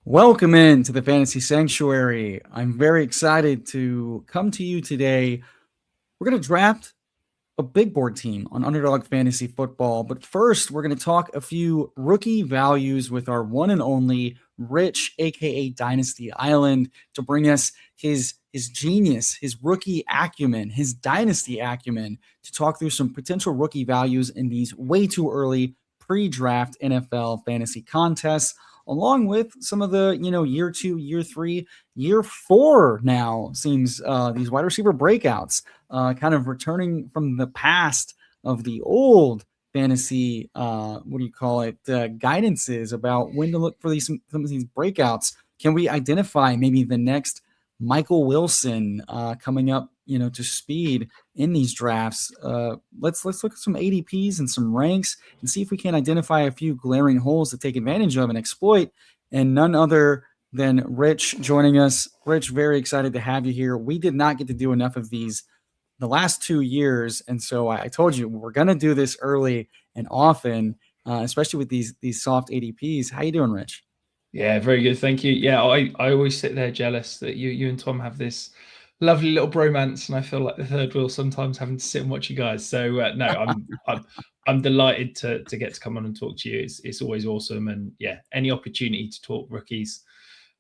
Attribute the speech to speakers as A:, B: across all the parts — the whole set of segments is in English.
A: Welcome into the Fantasy Sanctuary. I'm very excited to come to you today. We're going to draft a big board team on Underdog Fantasy Football. But first, we're going to talk a few rookie values with our one and only Rich, aka Dynasty Island, to bring us his genius, his rookie acumen, his dynasty acumen, to talk through some potential rookie values in these way too early pre-draft NFL fantasy contests, along with some of the, year two, year three, year four now seems these wide receiver breakouts, kind of returning from the past of the old fantasy, guidances about when to look for some of these breakouts. Can we identify maybe the next Michael Wilson coming up, to speed in these drafts? Let's look at some ADPs and some ranks and see if we can identify a few glaring holes to take advantage of and exploit. And none other than Rich joining us. Rich, very excited to have you here. We did not get to do enough of these the last 2 years, and so I told you we're going to do this early and often, especially with these soft ADPs. How you doing, Rich?
B: Yeah, very good. Thank you. Yeah, I always sit there jealous that you and Tom have this lovely little bromance, and I feel like the third wheel sometimes having to sit and watch you guys. So no, I'm delighted to get to come on and talk to you. It's always awesome, and yeah, any opportunity to talk rookies.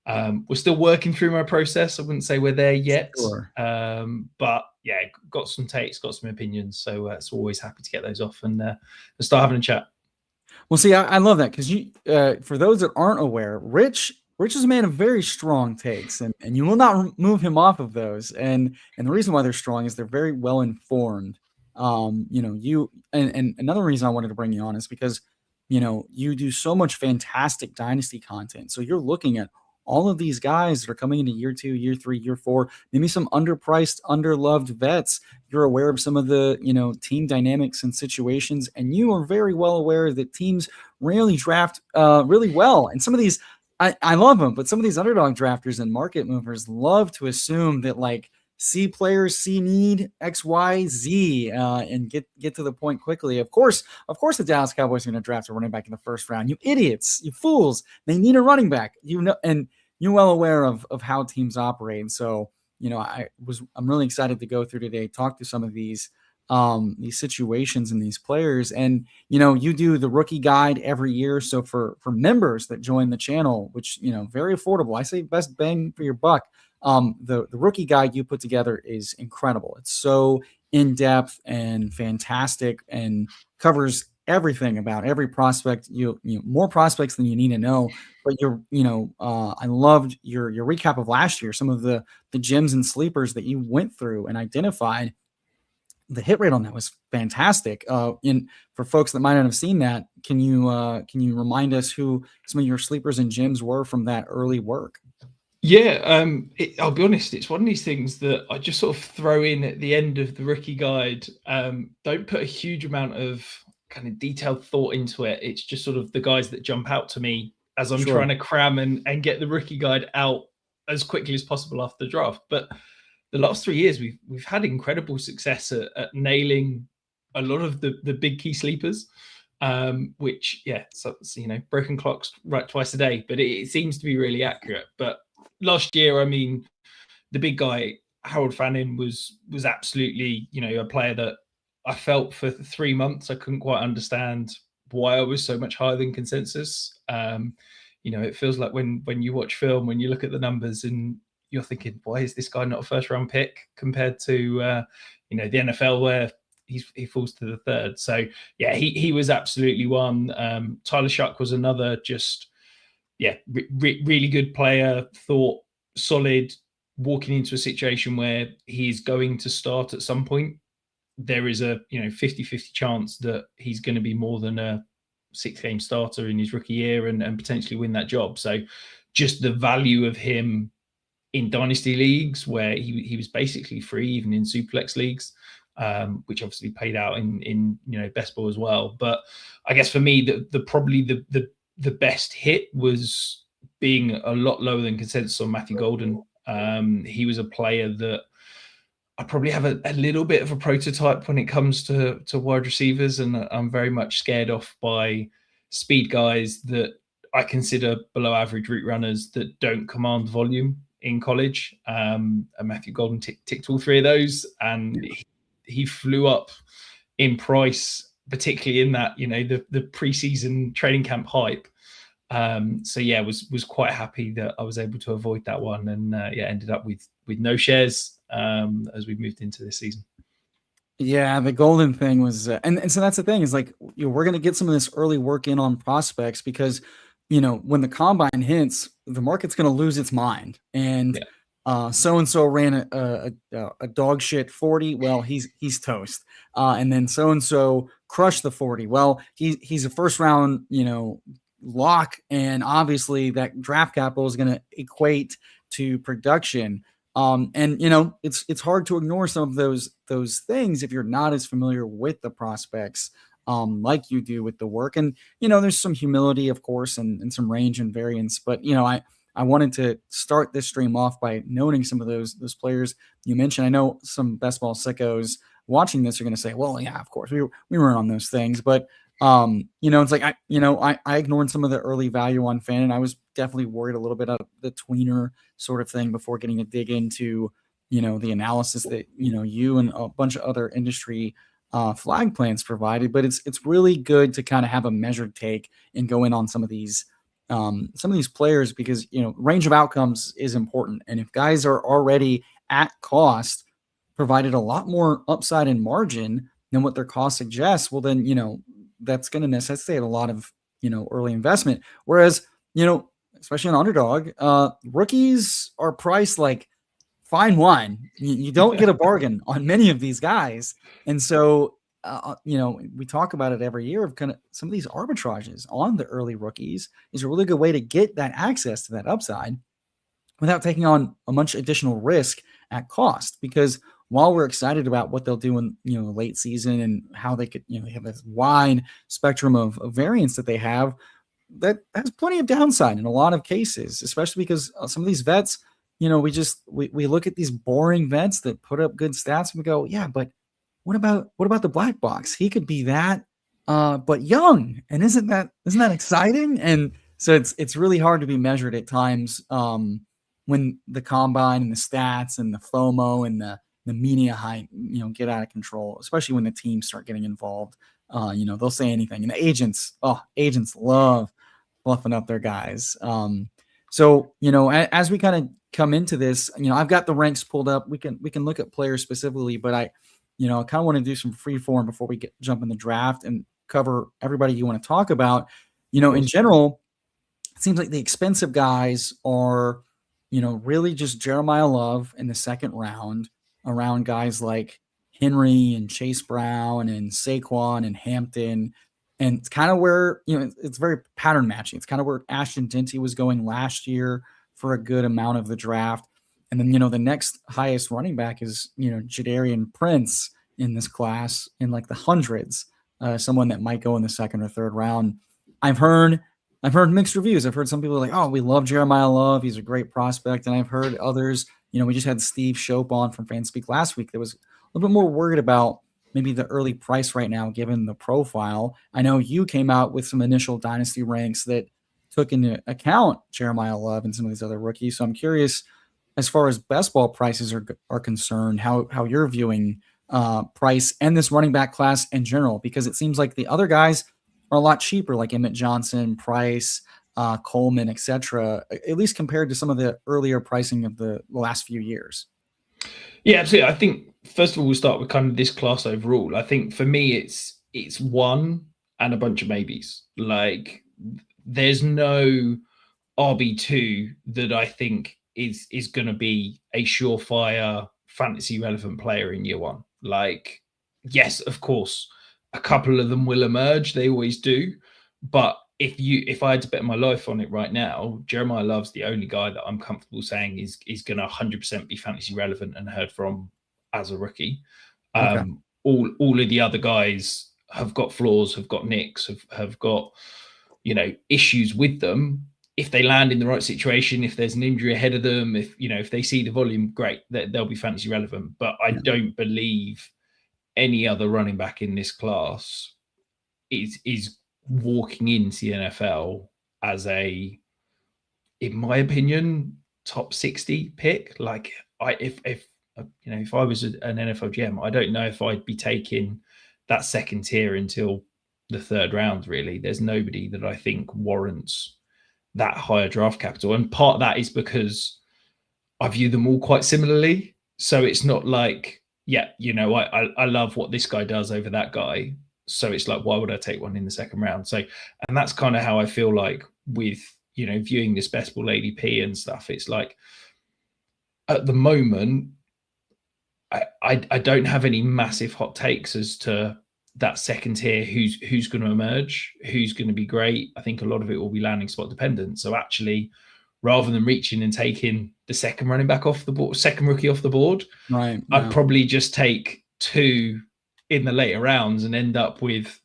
B: We're still working through my process. I wouldn't say we're there yet,
A: Sure.
B: but yeah, got some takes, got some opinions. So always happy to get those off and start having a chat.
A: Well, see, I love that because for those that aren't aware, Rich is a man of very strong takes, and you will not move him off of those. And the reason why they're strong is they're very well informed. And another reason I wanted to bring you on is because you do so much fantastic dynasty content. So you're looking at all of these guys that are coming into year two, year three, year four, maybe some underpriced, underloved vets. You're aware of some of the, team dynamics and situations, and you are very well aware that teams rarely draft really well. And some of these, I love them, but some of these underdog drafters and market movers love to assume that like C players see need X, Y, Z, and get to the point quickly. Of course, the Dallas Cowboys are going to draft a running back in the first round. You idiots, you fools! They need a running back. And you're well aware of how teams operate. And so, I'm really excited to go through today, talk through some of these situations and these players. And you do the rookie guide every year. So for members that join the channel, which very affordable, I say best bang for your buck. The rookie guide you put together is incredible. It's so in depth and fantastic and covers everything about every prospect. You more prospects than you need to know. But I loved your recap of last year. Some of the gems and sleepers that you went through and identified. The hit rate on that was fantastic. For folks that might not have seen that, can you remind us who some of your sleepers and gems were from that early work?
B: Yeah, I'll be honest, it's one of these things that I just sort of throw in at the end of the rookie guide. Don't put a huge amount of kind of detailed thought into it. It's just sort of the guys that jump out to me as I'm trying to cram and get the rookie guide out as quickly as possible after the draft. But the last 3 years, we've had incredible success at nailing a lot of the big key sleepers. Which, yeah, so broken clocks right twice a day, but it seems to be really accurate. But last year, I mean, the big guy, Harold Fannin, was absolutely, a player that I felt for 3 months I couldn't quite understand why I was so much higher than consensus. It feels like when you watch film, when you look at the numbers and you're thinking, why is this guy not a first round pick compared to the NFL where he falls to the third. So yeah, he was absolutely one. Tyler Shuck was another, just really good player, thought solid, walking into a situation where he's going to start at some point. There is a 50-50 chance that he's going to be more than a 6-game starter in his rookie year and potentially win that job. So just the value of him in dynasty leagues where he was basically free, even in Superflex leagues, which obviously paid out in best ball as well. But I guess for me, the best hit was being a lot lower than consensus on Matthew Golden. He was a player that I probably have a little bit of a prototype when it comes to wide receivers, and I'm very much scared off by speed guys that I consider below average route runners that don't command volume in college. And Matthew Golden ticked all three of those, and he flew up in price, particularly in that, the preseason training camp hype. So yeah, was quite happy that I was able to avoid that one, and ended up with no shares as we moved into this season.
A: Yeah, the golden thing was, and so that's the thing is like, we're going to get some of this early work in on prospects because, when the combine hits, the market's going to lose its mind. And so and so ran a dog shit 40. Well, he's toast. And then so and so crushed the 40. Well, he's a first round, lock, and obviously that draft capital is going to equate to production. And it's hard to ignore some of those things if you're not as familiar with the prospects like you do with the work. And there's some humility, of course, and some range and variance. But I wanted to start this stream off by noting some of those players you mentioned. I know some best ball sickos watching this are going to say, "Well, yeah, of course we weren't on those things," but it's like I ignored some of the early value on Fan, and I was definitely worried a little bit of the tweener sort of thing before getting to dig into the analysis that you and a bunch of other industry flag plans provided. But it's really good to kind of have a measured take and go in on some of these players because range of outcomes is important, and if guys are already at cost, provided a lot more upside and margin than what their cost suggests, well then that's going to necessitate a lot of early investment. Whereas especially on Underdog, rookies are priced like fine wine. You don't get a bargain on many of these guys, and so we talk about it every year of kind of some of these arbitrages on the early rookies is a really good way to get that access to that upside without taking on a much additional risk at cost. Because while we're excited about what they'll do in the late season and how they could they have this wide spectrum of variance that they have, that has plenty of downside in a lot of cases, especially because some of these vets, we look at these boring vets that put up good stats and we go, yeah, but what about the black box? He could be that, but young, and isn't that exciting? And so it's really hard to be measured at times when the combine and the stats and the FOMO and the media hype, get out of control, especially when the teams start getting involved. They'll say anything, and the agents love fluffing up their guys. So as we kind of come into this, I've got the ranks pulled up. We can look at players specifically, but I kind of want to do some free form before we jump in the draft and cover everybody you want to talk about. In general, it seems like the expensive guys are, really just Jeremiah Love in the second round, around guys like Henry and Chase Brown and Saquon and Hampton. And it's kind of where, it's very pattern matching. It's kind of where Ashton Dinty was going last year for a good amount of the draft. And then, the next highest running back is, Jadarian Prince in this class in like the hundreds, someone that might go in the second or third round. I've heard mixed reviews. I've heard some people like, oh, we love Jeremiah Love. He's a great prospect. And I've heard others, we just had Steve Shope on from Fanspeak last week that was a little bit more worried about maybe the early price right now, given the profile. I know you came out with some initial dynasty ranks that took into account Jeremiah Love and some of these other rookies. So I'm curious, as far as best ball prices are concerned, how you're viewing price and this running back class in general, because it seems like the other guys are a lot cheaper, like Emmett Johnson, Price, Coleman, etc., at least compared to some of the earlier pricing of the last few years.
B: Yeah, absolutely. I think first of all, we'll start with kind of this class overall. I think for me, it's one and a bunch of maybes. Like there's no RB2 that I think is going to be a surefire fantasy relevant player in year one. Like, yes, of course, a couple of them will emerge. They always do. But if I had to bet my life on it right now, Jeremiah Love's the only guy that I'm comfortable saying is going to 100% be fantasy relevant and heard from as a rookie.
A: Okay.
B: All of the other guys have got flaws, have got nicks, have got issues with them. If they land in the right situation, if there's an injury ahead of them, if they see the volume, great, they'll be fantasy relevant. But I don't believe any other running back in this class is walking into the NFL as a, in my opinion, top 60 pick. Like if if I was an NFL GM, I don't know if I'd be taking that second tier until the third round. Really, there's nobody that I think warrants that higher draft capital, and part of that is because I view them all quite similarly. So it's not like, yeah, I love what this guy does over that guy. So it's like, why would I take one in the second round? So, and that's kind of how I feel like with, viewing this best ball ADP and stuff. It's like, at the moment, I don't have any massive hot takes as to that second tier, who's going to emerge, who's going to be great. I think a lot of it will be landing spot dependent. So actually, rather than reaching and taking the second running back off the board, second rookie off the board,
A: right?
B: I'd probably just take two in the later rounds and end up with,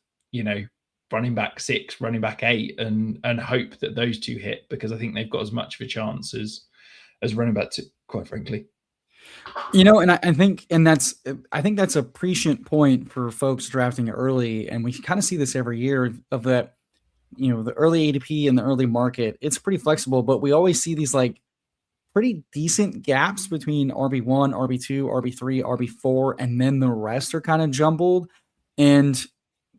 B: running back 6, running back 8, and hope that those two hit, because I think they've got as much of a chance as running back 2, quite frankly.
A: And I think that's a prescient point for folks drafting early, and we kind of see this every year of that. The early ADP and the early market, it's pretty flexible, but we always see these like pretty decent gaps between RB1, RB2, RB3, RB4, and then the rest are kind of jumbled. And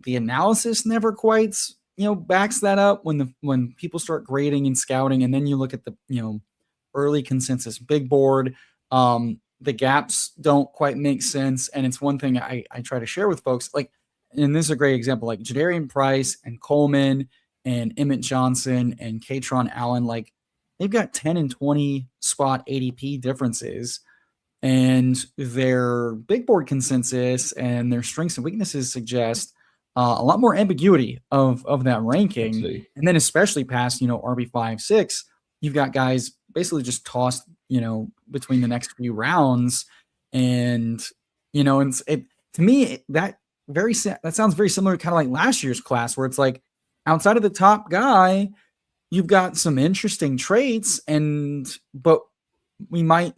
A: the analysis never quite, backs that up when people start grading and scouting, and then you look at the, early consensus big board. The gaps don't quite make sense. And it's one thing I try to share with folks, like, and this is a great example, like Jadarian Price and Coleman and Emmett Johnson and Katron Allen, like they've got 10 and 20 spot ADP differences, and their big board consensus and their strengths and weaknesses suggest a lot more ambiguity of that ranking.
B: Absolutely.
A: And then especially past, RB5, 6, you've got guys basically just tossed, between the next few rounds. And, and to me, that sounds very similar, kind of like last year's class, where it's like outside of the top guy, you've got some interesting traits, but we might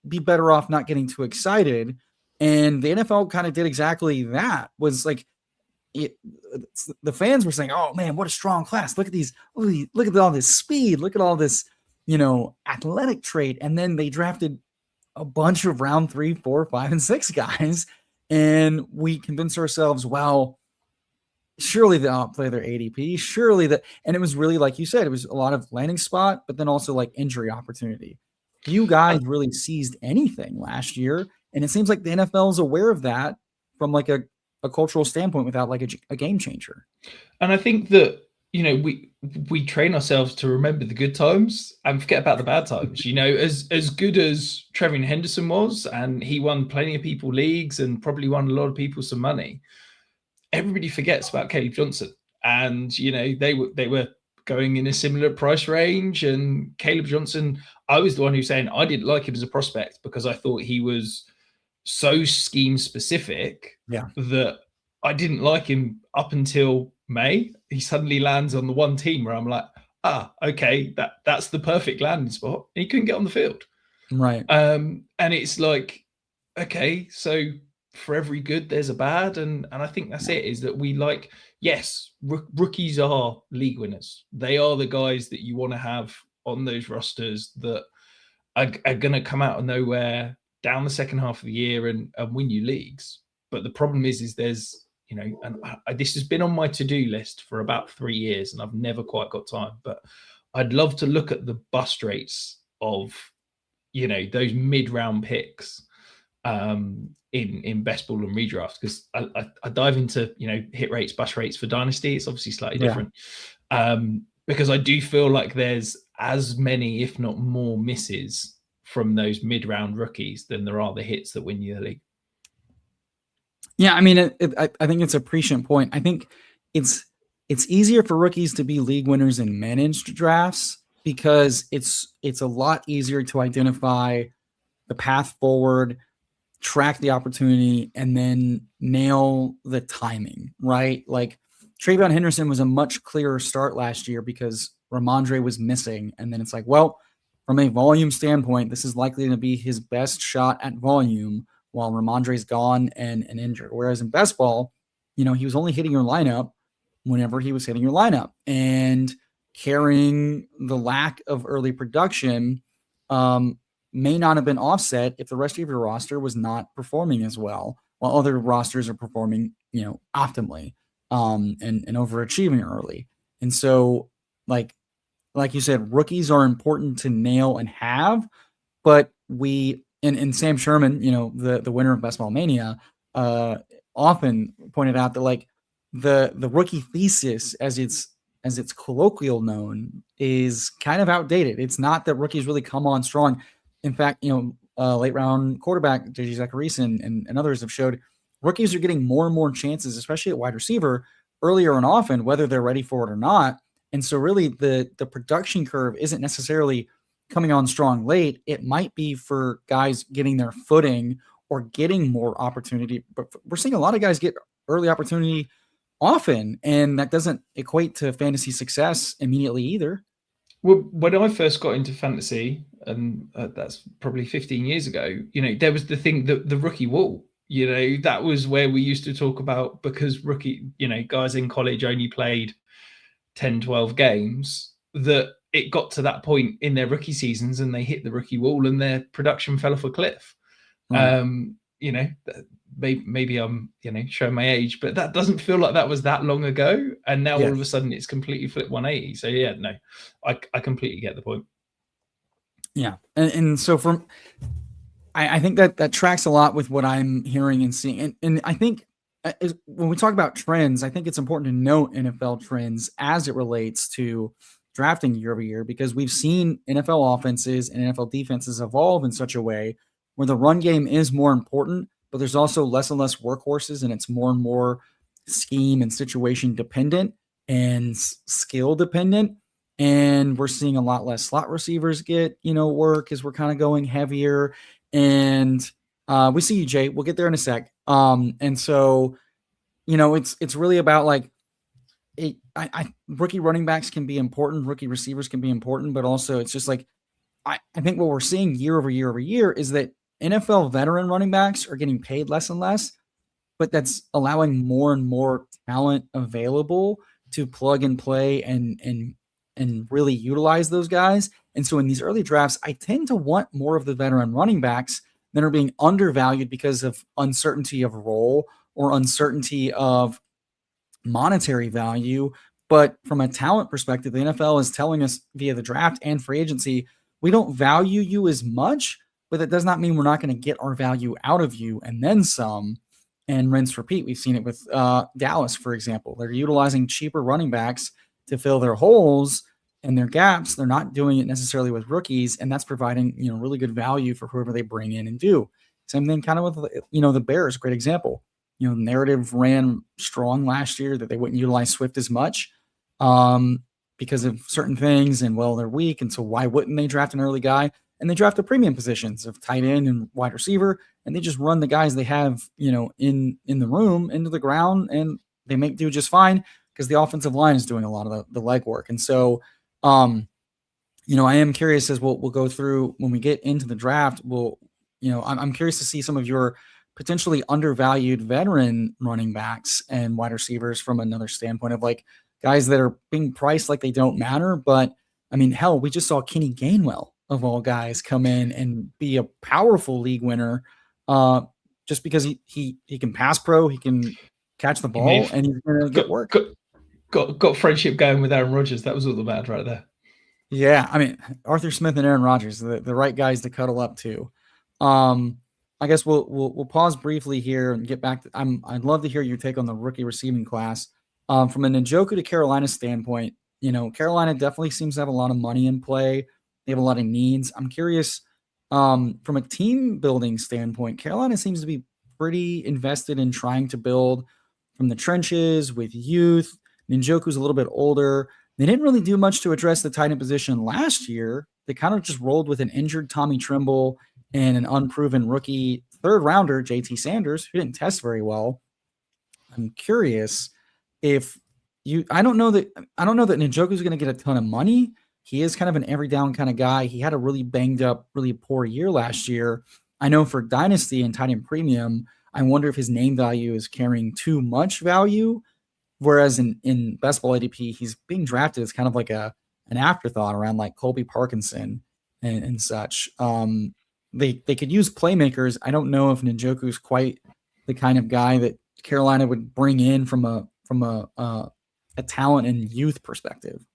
A: be better off not getting too excited. And the NFL kind of did exactly that. Was like, the fans were saying, "Oh man, what a strong class! Look at these! Look at all this speed! Look at all this, athletic trait." And then they drafted a bunch of round 3, 4, 5, and 6 guys, and we convinced ourselves, well, surely they'll outplay their ADP. Surely that, and it was really, like you said, it was a lot of landing spot, but then also like injury opportunity. Few guys really seized anything last year, and it seems like the NFL is aware of that from like a cultural standpoint without like a game changer.
B: And I think that, we train ourselves to remember the good times and forget about the bad times. As good as Trevin Henderson was, and he won plenty of people leagues and probably won a lot of people some money, everybody forgets about Caleb Johnson. And, they were going in a similar price range. And Caleb Johnson, I was the one who was saying I didn't like him as a prospect because I thought he was so scheme specific that I didn't like him up until May. He suddenly lands on the one team where I'm like, okay, that's the perfect landing spot. And he couldn't get on the field.
A: Right.
B: And it's like, okay, so for every good, there's a bad. And I think that's it, is that we like, yes, rookies are league winners. They are the guys that you want to have on those rosters that are going to come out of nowhere down the second half of the year and win you leagues. But the problem is there's, and this has been on my to-do list for about 3 years and I've never quite got time, but I'd love to look at the bust rates of, those mid-round picks in best ball and redraft, because I dive into, hit rates, bust rates for Dynasty. It's obviously slightly different because I do feel like there's as many, if not more, misses from those mid-round rookies than there are the hits that win you the league.
A: Yeah, I mean, I think it's a prescient point. I think it's easier for rookies to be league winners in managed drafts because it's a lot easier to identify the path forward, track the opportunity, and then nail the timing, right? Like Travion Henderson was a much clearer start last year because Ramondre was missing. And then it's like, well, from a volume standpoint, this is likely to be his best shot at volume while Ramondre's gone and injured. Whereas in best ball, he was only hitting your lineup whenever he was hitting your lineup. And carrying the lack of early production may not have been offset if the rest of your roster was not performing as well, while other rosters are performing, optimally, and overachieving early. And so, like like you said, rookies are important to nail and have, but we and Sam Sherman, the winner of Best Ball Mania, uh, often pointed out that like the rookie thesis, as it's colloquial known, is kind of outdated. It's not that rookies really come on strong. In fact, late round quarterback JJ Zachariason and others have showed rookies are getting more and more chances, especially at wide receiver, earlier and often, whether they're ready for it or not. And so, really, the production curve isn't necessarily coming on strong late. It might be for guys getting their footing or getting more opportunity. But we're seeing a lot of guys get early opportunity often, and that doesn't equate to fantasy success immediately either.
B: Well, when I first got into fantasy, and that's probably 15 years ago, there was the thing that the rookie wall. That was where we used to talk about, because rookie, guys in college only played 10, 12 games, that it got to that point in their rookie seasons and they hit the rookie wall and their production fell off a cliff.
A: Right.
B: Maybe I'm, showing my age, but that doesn't feel like that was that long ago. And now all of a
A: Yes.
B: sudden it's completely flipped 180. So yeah, no, I completely get the point.
A: Yeah. And so I think that tracks a lot with what I'm hearing and seeing. And I think when we talk about trends, I think it's important to note NFL trends as it relates to drafting year over year, because we've seen NFL offenses and NFL defenses evolve in such a way where the run game is more important, but there's also less and less workhorses, and it's more and more scheme and situation dependent and skill dependent. And we're seeing a lot less slot receivers get, work as we're kind of going heavier. And we see you, Jay. We'll get there in a sec. And so, it's really about like rookie running backs can be important, rookie receivers can be important, but also it's just like I think what we're seeing year over year over year is that NFL veteran running backs are getting paid less and less, but that's allowing more and more talent available to plug and play and really utilize those guys. And so in these early drafts, I tend to want more of the veteran running backs that are being undervalued because of uncertainty of role or uncertainty of monetary value. But from a talent perspective, the NFL is telling us via the draft and free agency, we don't value you as much, but that does not mean we're not going to get our value out of you and then some, and rinse repeat. We've seen it with Dallas, for example. They're utilizing cheaper running backs to fill their holes and their gaps. They're not doing it necessarily with rookies, and that's providing really good value for whoever they bring in and do. Same thing kind of with the Bears, great example. Narrative ran strong last year that they wouldn't utilize Swift as much because of certain things, and they're weak, and so why wouldn't they draft an early guy? And they draft the premium positions of tight end and wide receiver, and they just run the guys they have in the room into the ground, and they make do just fine because the offensive line is doing a lot of the legwork. And so I am curious, as we'll go through when we get into the draft. I'm curious to see some of your potentially undervalued veteran running backs and wide receivers from another standpoint of like guys that are being priced like they don't matter. But I mean, hell, we just saw Kenny Gainwell of all guys come in and be a powerful league winner just because he can pass pro, he can catch the ball, and he's going to get work.
B: Got friendship going with Aaron Rodgers. That was all that mattered right there.
A: Yeah, I mean, Arthur Smith and Aaron Rodgers, the right guys to cuddle up to. I guess we'll pause briefly here and get back. I'd love to hear your take on the rookie receiving class. From a Njoku to Carolina standpoint, Carolina definitely seems to have a lot of money in play. They have a lot of needs. I'm curious, from a team building standpoint, Carolina seems to be pretty invested in trying to build from the trenches with youth. Njoku's a little bit older. They didn't really do much to address the tight end position last year. They kind of just rolled with an injured Tommy Tremble and an unproven rookie third rounder, JT Sanders, who didn't test very well. I'm curious if I don't know that Njoku's going to get a ton of money. He is kind of an every down kind of guy. He had a really banged up, really poor year last year. I know for Dynasty and tight end premium, I wonder if his name value is carrying too much value. Whereas in best ball ADP, he's being drafted as kind of like a an afterthought around like Colby Parkinson and such. They could use playmakers. I don't know if Njoku's quite the kind of guy that Carolina would bring in from a talent and youth perspective.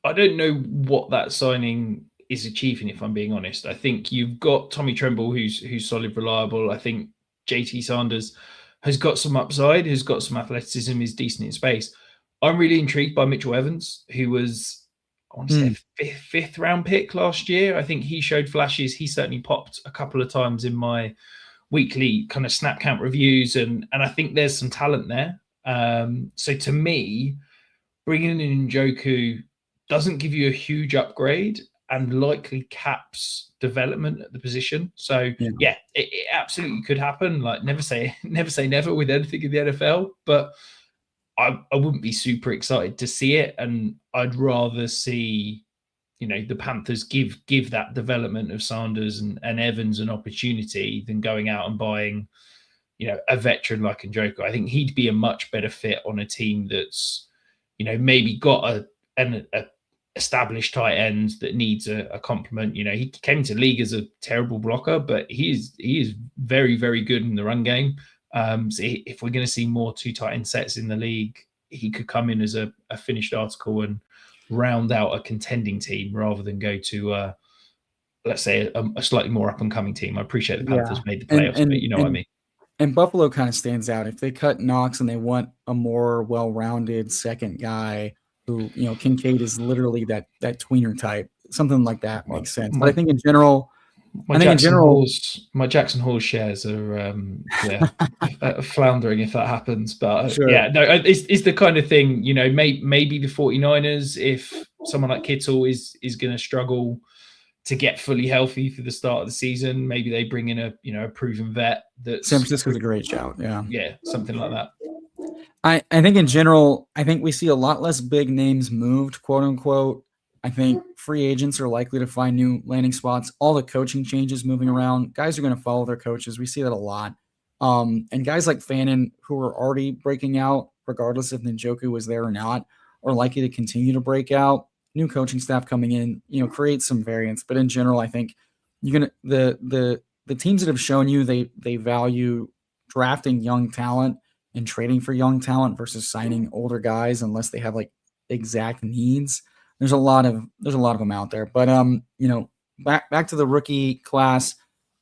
B: I don't know what that signing is achieving, if I'm being honest. I think you've got Tommy Tremble, who's solid, reliable. I think JT Sanders has got some upside, has got some athleticism, is decent in space. I'm really intrigued by Mitchell Evans, who was, I want to say, a fifth round pick last year. I think he showed flashes. He certainly popped a couple of times in my weekly kind of snap count reviews, and I think there's some talent there. So to me, bringing in Njoku doesn't give you a huge upgrade and likely caps development at the position. So yeah, it absolutely could happen. Like never say never with anything in the NFL, but I wouldn't be super excited to see it, and I'd rather see, the Panthers give that development of Sanders and Evans an opportunity than going out and buying, a veteran like Njoku. I think he'd be a much better fit on a team that's, maybe got an established tight end that needs a complement. He came to the league as a terrible blocker, but he is very, very good in the run game. So if we're going to see more two tight end sets in the league, he could come in as a finished article and round out a contending team rather than go to, let's say, a slightly more up and coming team. I appreciate the Panthers made the playoffs, but you know what I mean.
A: And Buffalo kind of stands out. If they cut Knox and they want a more well-rounded second guy who, Kincaid is literally that tweener type, something like that makes sense. But I think in general,
B: my Jackson Hall shares are floundering if that happens. But
A: sure.
B: It's the kind of thing, maybe the 49ers, if someone like Kittle is going to struggle to get fully healthy for the start of the season, maybe they bring in a proven vet.
A: San Francisco's a great shout.
B: Yeah, something like that.
A: I think in general, I think we see a lot less big names moved, quote unquote. I think free agents are likely to find new landing spots. All the coaching changes moving around, guys are going to follow their coaches. We see that a lot. And guys like Fannin, who are already breaking out, regardless if Njoku was there or not, are likely to continue to break out. New coaching staff coming in, create some variance. But in general, I think the teams that have shown you they value drafting young talent and trading for young talent versus signing older guys unless they have like exact needs. There's a lot of them out there. But back to the rookie class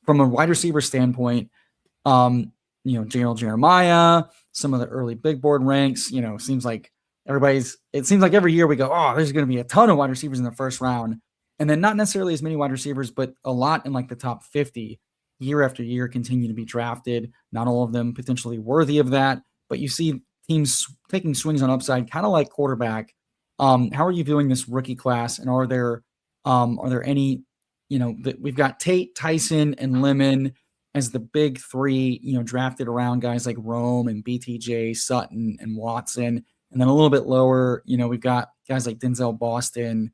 A: from a wide receiver standpoint, Gerald Jeremiah, some of the early big board ranks, it seems like every year we go, oh, there's going to be a ton of wide receivers in the first round. And then not necessarily as many wide receivers, but a lot in like the top 50 year after year continue to be drafted. Not all of them potentially worthy of that, but you see teams taking swings on upside, kind of like quarterback. How are you viewing this rookie class? And are there any, that we've got Tate, Tyson, and Lemon as the big three, drafted around guys like Rome and BTJ, Sutton, and Watson. And then a little bit lower, we've got guys like Denzel Boston,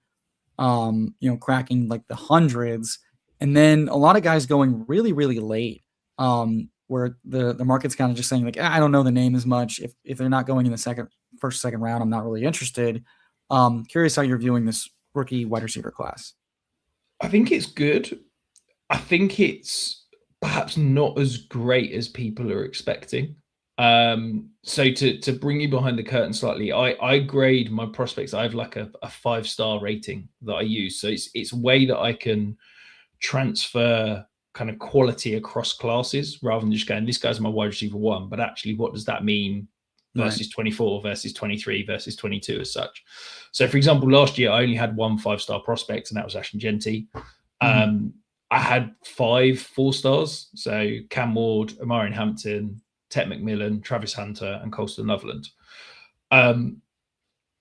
A: cracking like the hundreds. And then a lot of guys going really, really late, where the market's kind of just saying like, I don't know the name as much. If they're not going in the first, second round, I'm not really interested. Curious how you're viewing this rookie wide receiver class.
B: I think it's good. I think it's perhaps not as great as people are expecting. So to bring you behind the curtain slightly, I grade my prospects. I have like a 5-star rating that I use. So it's a way that I can transfer kind of quality across classes rather than just going, this guy's my wide receiver 1, but actually what does that mean versus 24 versus 23 versus 22 as such. So for example, last year I only had 1 5-star prospect, and that was Ashton Genty. I had 5 4-stars. So Cam Ward, Amarian Hampton, Tet McMillan, Travis Hunter, and Colston Loveland.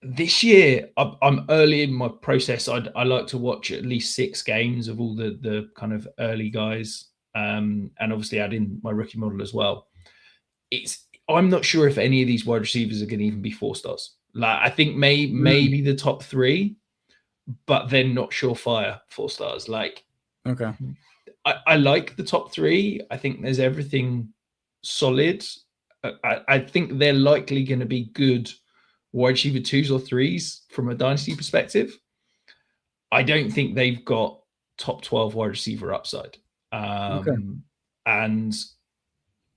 B: This year, I'm early in my process. I like to watch at least 6 games of all the kind of early guys, and obviously add in my rookie model as well. I'm not sure if any of these wide receivers are going to even be 4-stars. Like I think maybe the top 3, but then not surefire 4-stars. Like,
A: okay,
B: I like the top 3. I think there's everything solid. I think they're likely going to be good wide receiver 2s or 3s from a dynasty perspective. I don't think they've got top 12 wide receiver upside.
A: Okay.
B: And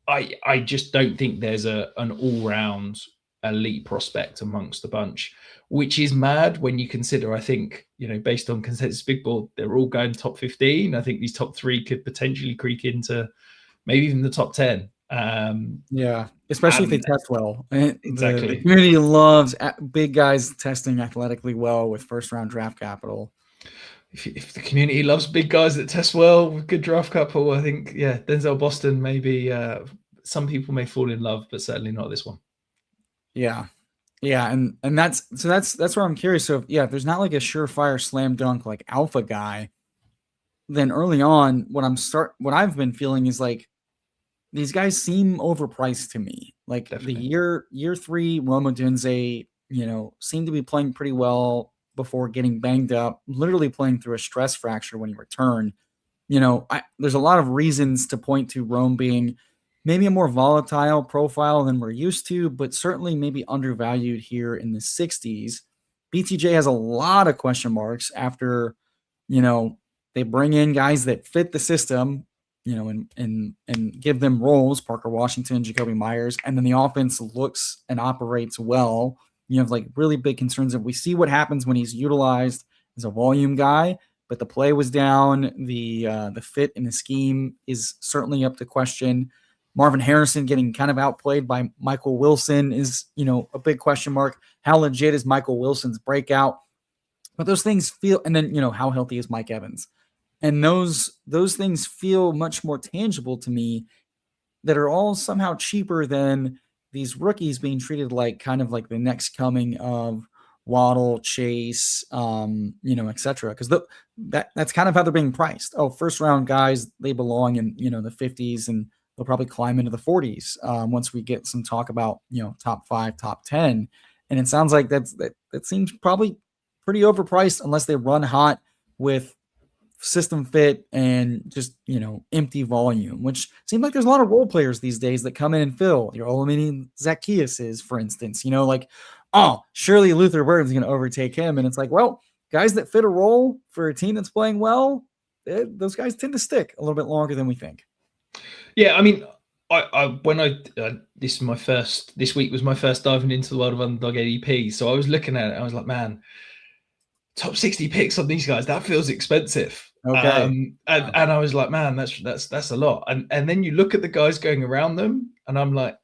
B: I just don't think there's an all round elite prospect amongst the bunch, which is mad when you consider. I think, based on consensus big board, they're all going top 15. I think these top three could potentially creak into maybe even the top 10.
A: Yeah, especially if they
B: And
A: test well. The
B: exactly.
A: community loves big guys testing athletically well with first round draft capital.
B: If the community loves big guys that test well with good draft capital, I think, yeah, Denzel Boston maybe some people may fall in love, but certainly not this one.
A: Yeah. Yeah, and that's where I'm curious. So if there's not like a surefire slam dunk like alpha guy, then early on what I've been feeling is like these guys seem overpriced to me. Like the
B: Definitely.
A: year 3 Roma Dunze, seemed to be playing pretty well before getting banged up, literally playing through a stress fracture when he returned. There's a lot of reasons to point to Rome being maybe a more volatile profile than we're used to, but certainly maybe undervalued here in the 60s. BTJ has a lot of question marks after, they bring in guys that fit the system, and give them roles, Parker Washington, Jacoby Myers, and then the offense looks and operates well. You have like really big concerns of we see what happens when he's utilized as a volume guy, but the play was down. The fit in the scheme is certainly up to question. Marvin Harrison getting kind of outplayed by Michael Wilson is, a big question mark. How legit is Michael Wilson's breakout? But those things feel, and then, how healthy is Mike Evans? And those things feel much more tangible to me that are all somehow cheaper than these rookies being treated like kind of like the next coming of Waddle, Chase, et cetera. Because that's kind of how they're being priced. Oh, first round guys, they belong in the 50s, and they'll probably climb into the 40s once we get some talk about top 5, top 10. And it sounds like that seems probably pretty overpriced unless they run hot with system fit and just empty volume, which seems like there's a lot of role players these days that come in and fill. Your Olamide Zacchaeus is, for instance, like, oh, surely Luther Burden's going to overtake him, and it's like, well, guys that fit a role for a team that's playing well, those guys tend to stick a little bit longer than we think.
B: Yeah, I mean, this week was my first diving into the world of Underdog ADP, so I was looking at it, I was like, man, top 60 picks on these guys, that feels expensive.
A: Okay.
B: And I was like, man, that's a lot. And then you look at the guys going around them, and I'm like,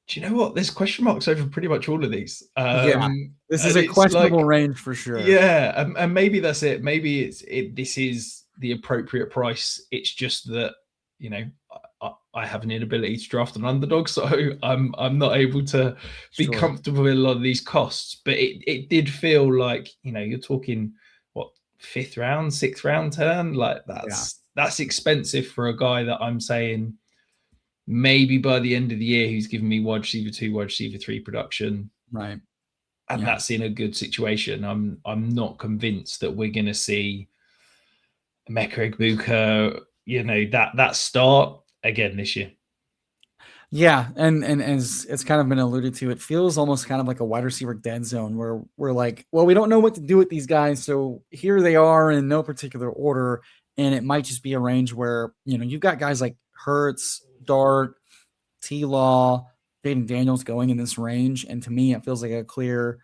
B: do you know what? There's question marks over pretty much all of these.
A: Yeah, this is
B: And
A: a
B: it's
A: questionable
B: like,
A: range for sure.
B: yeah, and maybe that's it. Maybe this is the appropriate price. It's just that I have an inability to draft an underdog, so I'm not able to be
A: Sure.
B: comfortable with a lot of these costs. But it did feel like you're talking what, 5th round, 6th round turn, like that's expensive for a guy that I'm saying maybe by the end of the year he's giving me wide receiver 2, wide receiver 3 production,
A: Right.
B: and that's in a good situation. I'm not convinced that we're going to see Emeka Egbuka, that start again this year.
A: Yeah, and as it's kind of been alluded to, it feels almost kind of like a wide receiver dead zone where we're like, well, we don't know what to do with these guys, so here they are in no particular order, and it might just be a range where you've got guys like Hurts, Dart, T. Law, Jaden Daniels going in this range, and to me, it feels like a clear.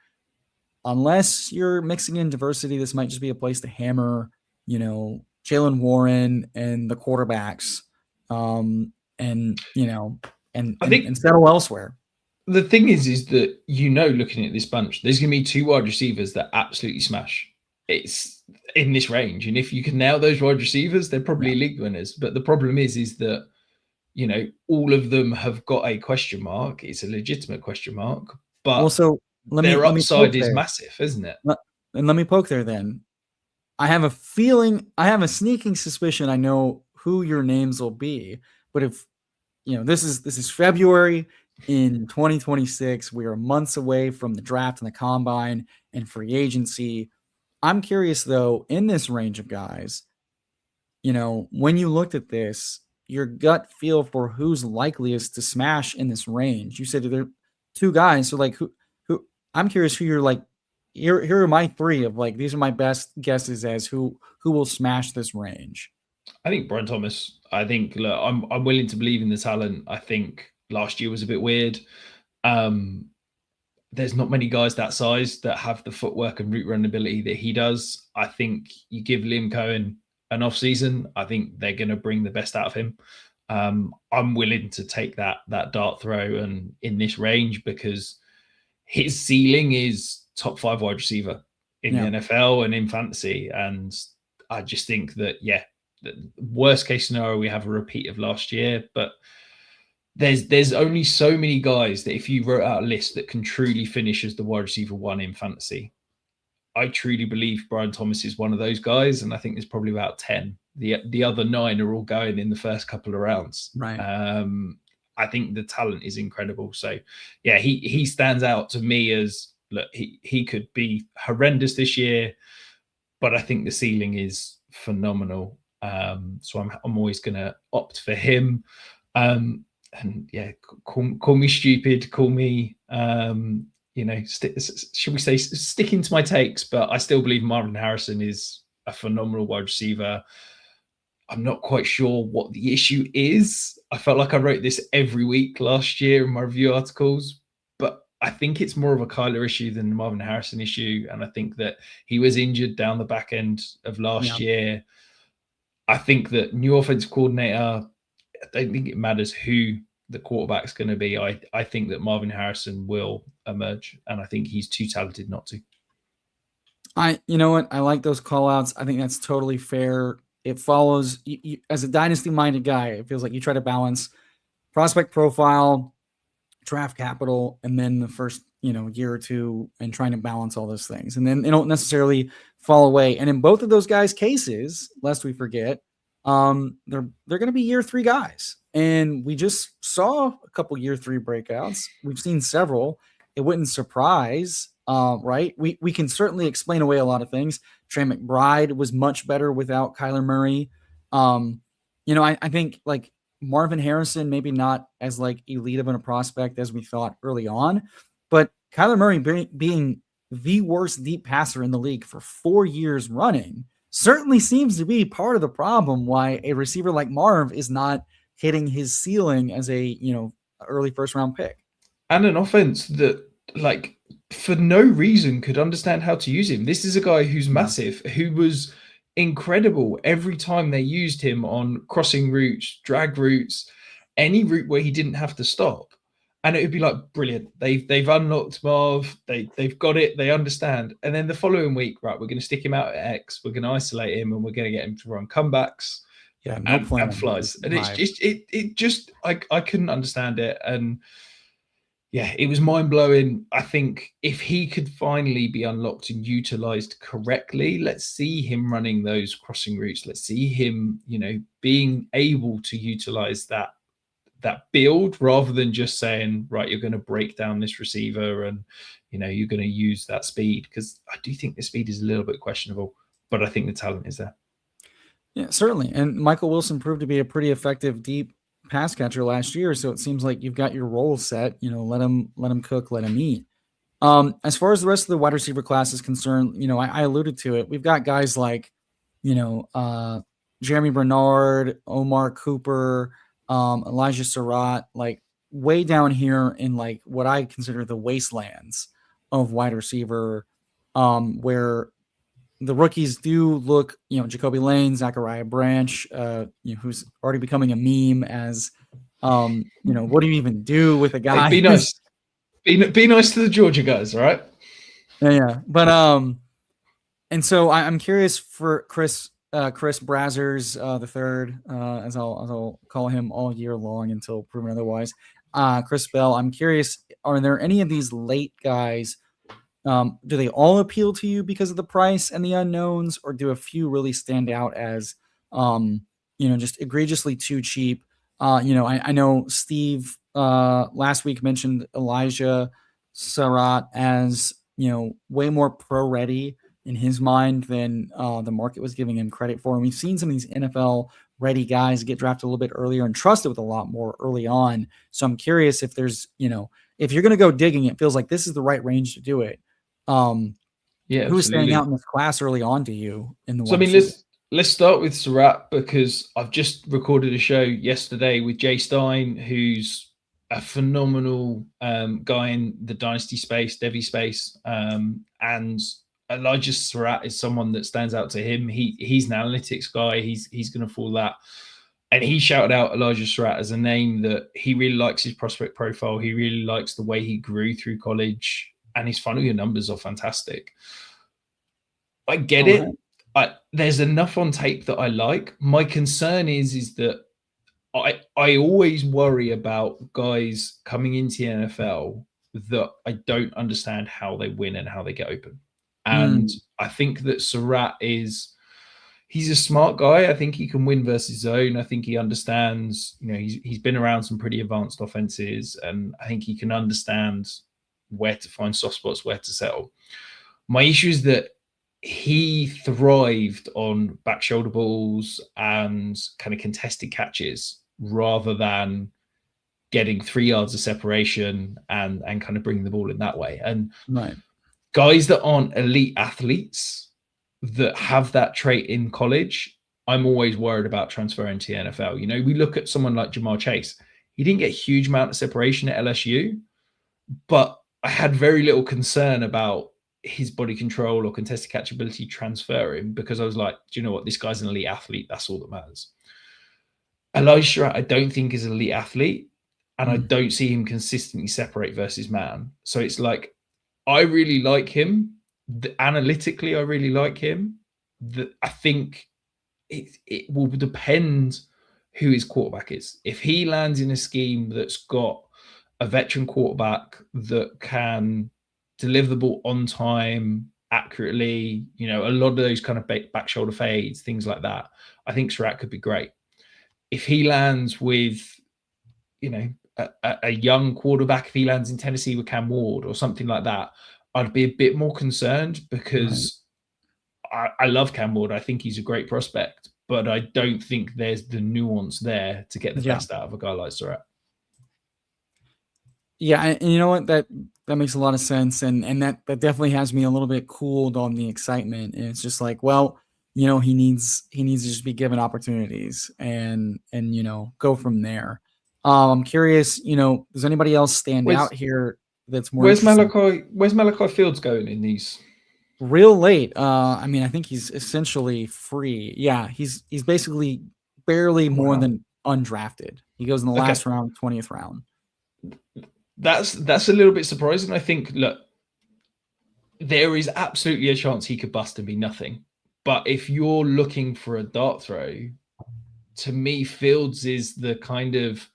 A: Unless you're mixing in diversity, this might just be a place to hammer, Jalen Warren and the quarterbacks, and
B: I think
A: and settle elsewhere.
B: the thing is that looking at this bunch, there's going to be 2 wide receivers that absolutely smash. It's in this range, and if you can nail those wide receivers, they're probably league winners. But the problem is that all of them have got a question mark. It's a legitimate question mark, but
A: so
B: their
A: let me poke
B: upside is
A: there.
B: massive, isn't it?
A: And let me poke there. Then I have a sneaking suspicion I know who your names will be. But if this is February in 2026. We are months away from the draft and the combine and free agency. I'm curious though, in this range of guys, when you looked at this, your gut feel for who's likeliest to smash in this range. You said there are 2 guys, so like who I'm curious who you're like here are my three of like these are my best guesses as who will smash this range.
B: I think Brian Thomas. I think look, I'm willing to believe in the talent. I think last year was a bit weird. Um, there's not many guys that size that have the footwork and route run ability that he does. I think you give Liam Cohen an off season, I think they're going to bring the best out of him. I'm willing to take that dart throw and in this range because his ceiling is top 5 wide receiver in
A: Yeah.
B: the NFL and in fantasy. And I just think that, yeah, the worst case scenario, we have a repeat of last year, but there's only so many guys that if you wrote out a list that can truly finish as the wide receiver 1 in fantasy, I truly believe Brian Thomas is one of those guys, and I think there's probably about 10. The other 9 are all going in the first couple of rounds.
A: Right.
B: I think the talent is incredible. So, yeah, he stands out to me as, look, he could be horrendous this year, but I think the ceiling is phenomenal. So I'm always going to opt for him. And yeah, call me stupid, call me should we say sticking to my takes, but I still believe Marvin Harrison is a phenomenal wide receiver. I'm not quite sure what the issue is. I felt like I wrote this every week last year in my review articles, but I think it's more of a Kyler issue than the Marvin Harrison issue. And I think that he was injured down the back end of last year. I think that new offensive coordinator, I don't think it matters who the quarterback's going to be. I think that Marvin Harrison will emerge, and I think he's too talented not to.
A: You know what? I like those call outs. I think that's totally fair. It follows you, as a dynasty minded guy. It feels like you try to balance prospect profile, draft capital, and then the first year or two, and trying to balance all those things, and then they don't necessarily fall away. And in both of those guys' cases, lest we forget, they're going to be year 3 guys, and we just saw a couple year 3 breakouts. We've seen several. It wouldn't surprise. Right? We can certainly explain away a lot of things. Trey McBride was much better without Kyler Murray. I think like Marvin Harrison, maybe not as like elite of a prospect as we thought early on, but Kyler Murray being the worst deep passer in the league for 4 years running certainly seems to be part of the problem why a receiver like Marv is not hitting his ceiling as a, early first round pick.
B: And an offense that, like, for no reason could understand how to use him. This is a guy who's massive, who was incredible every time they used him on crossing routes, drag routes, any route where he didn't have to stop. And it would be like, brilliant. They've unlocked Marv. They've got it. They understand. And then the following week, right, we're going to stick him out at X. We're going to isolate him, and we're going to get him to run comebacks.
A: Yeah, no plan.
B: And flies. And it's just I couldn't understand it. And yeah, it was mind-blowing. I think if he could finally be unlocked and utilized correctly, let's see him running those crossing routes. Let's see him, being able to utilize that build rather than just saying, right, you're going to break down this receiver and, you're going to use that speed. Because I do think the speed is a little bit questionable, but I think the talent is there.
A: Yeah, certainly. And Michael Wilson proved to be a pretty effective deep pass catcher last year, so it seems like you've got your role set. Let him cook, let him eat. As far as the rest of the wide receiver class is concerned, I alluded to it. We've got guys like, Jeremy Bernard, Omar Cooper, Elijah Surratt, like way down here in like what I consider the wastelands of wide receiver, where the rookies do look, Jacoby Lane, Zachariah Branch, who's already becoming a meme as, what do you even do with a guy?
B: Be nice. Be nice to the Georgia guys, all right?
A: Yeah. But, and so I'm curious for Chris Brazzers, the third, as I'll call him all year long until proven otherwise. Chris Bell, I'm curious, are there any of these late guys, do they all appeal to you because of the price and the unknowns, or do a few really stand out as, just egregiously too cheap? I know Steve last week mentioned Elijah Surratt as, way more pro ready in his mind than the market was giving him credit for. And we've seen some of these NFL ready guys get drafted a little bit earlier and trusted with a lot more early on. So I'm curious if there's, if you're going to go digging, it feels like this is the right range to do it.
B: Yeah,
A: Who is standing out
B: absolutely.
A: in this class early on to you in the
B: So I
A: one
B: mean,
A: C?
B: let's start with Surratt because I've just recorded a show yesterday with Jay Stein, who's a phenomenal guy in the Dynasty space, Devi space, and Elijah Surratt is someone that stands out to him. He's an analytics guy. He's going to fall that. And he shouted out Elijah Surratt as a name that he really likes his prospect profile. He really likes the way he grew through college, and his final year numbers are fantastic. I get
A: All right.
B: it. There's enough on tape that I like. My concern is that I always worry about guys coming into the NFL that I don't understand how they win and how they get open. And
A: Mm,
B: I think that Surratt he's a smart guy. I think he can win versus zone. I think he understands, he's been around some pretty advanced offenses, and I think he can understand where to find soft spots, where to settle. My issue is that he thrived on back shoulder balls and kind of contested catches rather than getting 3 yards of separation and kind of bringing the ball in that way. And
A: right.
B: guys that aren't elite athletes that have that trait in college, I'm always worried about transferring to the NFL. We look at someone like Jamar Chase. He didn't get a huge amount of separation at LSU, but I had very little concern about his body control or contested catchability transferring because I was like, do you know what? This guy's an elite athlete. That's all that matters. Elijah, I don't think is an elite athlete, and I
A: Mm,
B: don't see him consistently separate versus man. So it's like, I really like him. Analytically, I really like him. I think it will depend who his quarterback is. If he lands in a scheme that's got a veteran quarterback that can deliver the ball on time, accurately, a lot of those kind of back shoulder fades, things like that, I think Surratt could be great. If he lands with, a young quarterback, if he lands in Tennessee with Cam Ward or something like that, I'd be a bit more concerned
A: right.
B: because I love Cam Ward. I think he's a great prospect, but I don't think there's the nuance there to get the
A: Yeah.
B: best out of a guy like Surratt.
A: Yeah, and you know what? That makes a lot of sense, and that definitely has me a little bit cooled on the excitement. And it's just like, well, he needs to just be given opportunities and go from there. I'm curious, does anybody else stand
B: Where's
A: out here that's more
B: where's
A: interesting?
B: Malachi Fields going in these?
A: Real late. I mean, I think he's essentially free. Yeah, he's basically barely
B: Oh,
A: more
B: wow.
A: than undrafted. He goes in the
B: Okay,
A: last round, 20th round.
B: that's a little bit surprising. I think, look, there is absolutely a chance he could bust and be nothing. But if you're looking for a dart throw, to me, Fields is the kind of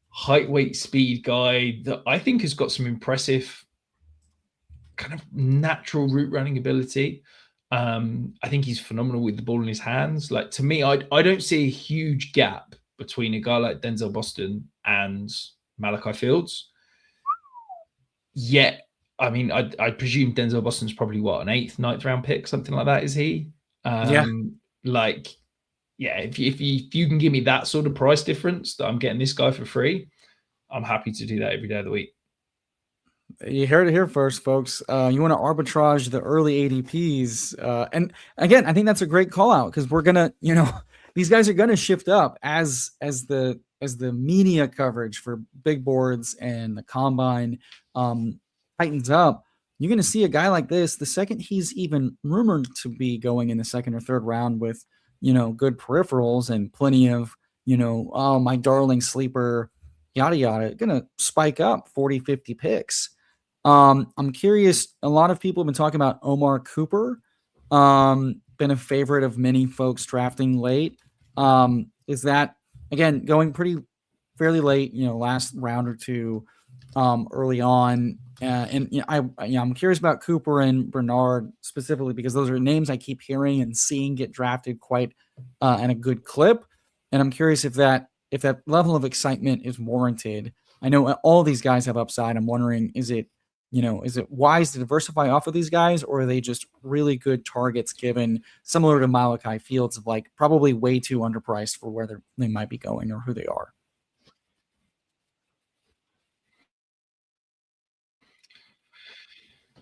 B: height, weight, speed guy that I think has got some impressive kind of natural route running ability. I think he's phenomenal with the ball in his hands. Like, to me, I don't see a huge gap between a guy like Denzel Boston and Malachi Fields. Yet, I mean, I presume Denzel Boston's probably what, an eighth, ninth round pick, something like that. Is he?
A: Yeah.
B: Like, yeah, if you can give me that sort of price difference that I'm getting this guy for free, I'm happy to do that every day of the week.
A: You heard it here first, folks. You want to arbitrage the early ADPs, and again, I think that's a great call out because we're gonna, these guys are gonna shift up as the media coverage for big boards and the combine tightens up. You're gonna see a guy like this the second he's even rumored to be going in the second or third round with good peripherals and plenty of oh my darling sleeper yada yada, gonna spike up 40, 50 picks. I'm curious. A lot of people have been talking about Omar Cooper. Been a favorite of many folks drafting late. Is that again going pretty fairly late? Last round or two, early on. And I'm curious about Cooper and Bernard specifically because those are names I keep hearing and seeing get drafted quite at a good clip. And I'm curious if that level of excitement is warranted. I know all these guys have upside. I'm wondering, is it wise to diversify off of these guys, or are they just really good targets given similar to Malachi Fields of like probably way too underpriced for where they might be going or who they are?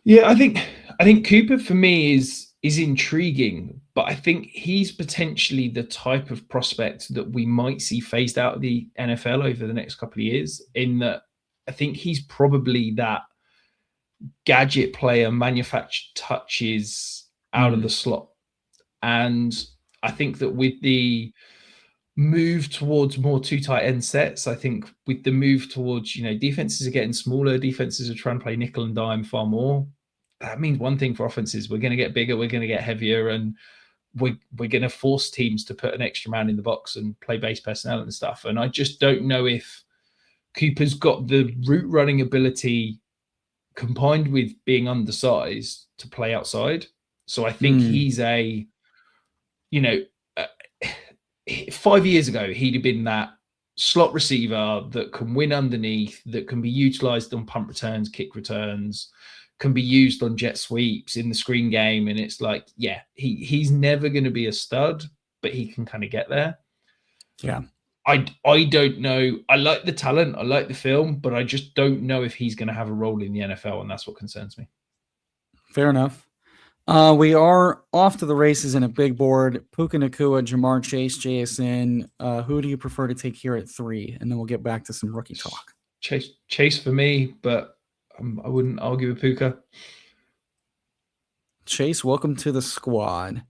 B: Yeah, I think I think Cooper for me is intriguing, but I think he's potentially the type of prospect that we might see phased out of the NFL over the next couple of years. In that, I think he's probably that gadget player, manufactured touches out of the slot, and I think that with the move towards more two tight end sets, I think with the move towards, defenses are getting smaller, defenses are trying to play nickel and dime far more. That means one thing for offenses: we're going to get bigger, we're going to get heavier, and we're going to force teams to put an extra man in the box and play base personnel and stuff. And I just don't know if Cooper's got the route running ability combined with being undersized to play outside. So I think he's a, you know, 5 years ago, he'd have been that slot receiver that can win underneath, that can be utilized on punt returns, kick returns, can be used on jet sweeps in the screen game. And it's like, yeah, he's never going to be a stud, but he can kind of get there.
A: Yeah.
B: I don't know. I like the talent. I like the film, but I just don't know if he's going to have a role in the NFL. And that's what concerns me.
A: Fair enough. We are off to the races in a big board. Puka Nacua, Jamar Chase, JSN. Who do you prefer to take here at 3? And then we'll get back to some rookie talk.
B: Chase for me, but I wouldn't argue with Puka.
A: Chase, welcome to the squad.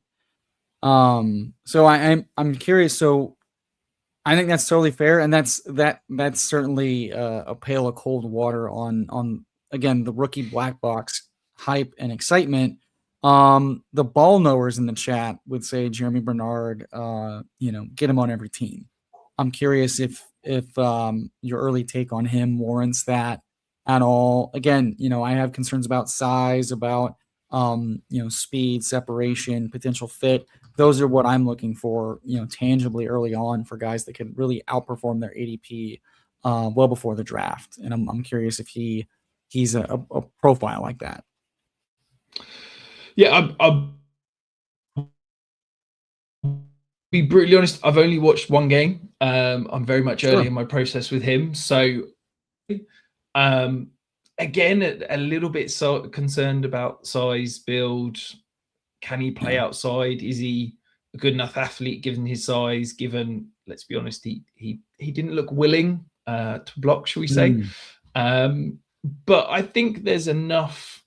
A: So I'm curious. So I think that's totally fair, and that's certainly a pail of cold water on again the rookie black box hype and excitement. The ball knowers in the chat would say Jeremy Bernard, get him on every team. I'm curious if your early take on him warrants that at all. Again, I have concerns about size, about speed, separation, potential fit. Those are what I'm looking for, tangibly early on for guys that could really outperform their ADP well before the draft. And I'm curious if he's a profile like that.
B: Yeah, I'll be brutally honest. I've only watched one game. I'm very much early in my process with him. So, again, a little bit concerned about size, build. Can he play outside? Is he a good enough athlete given his size? Given, let's be honest, he didn't look willing to block, shall we say? But I think there's enough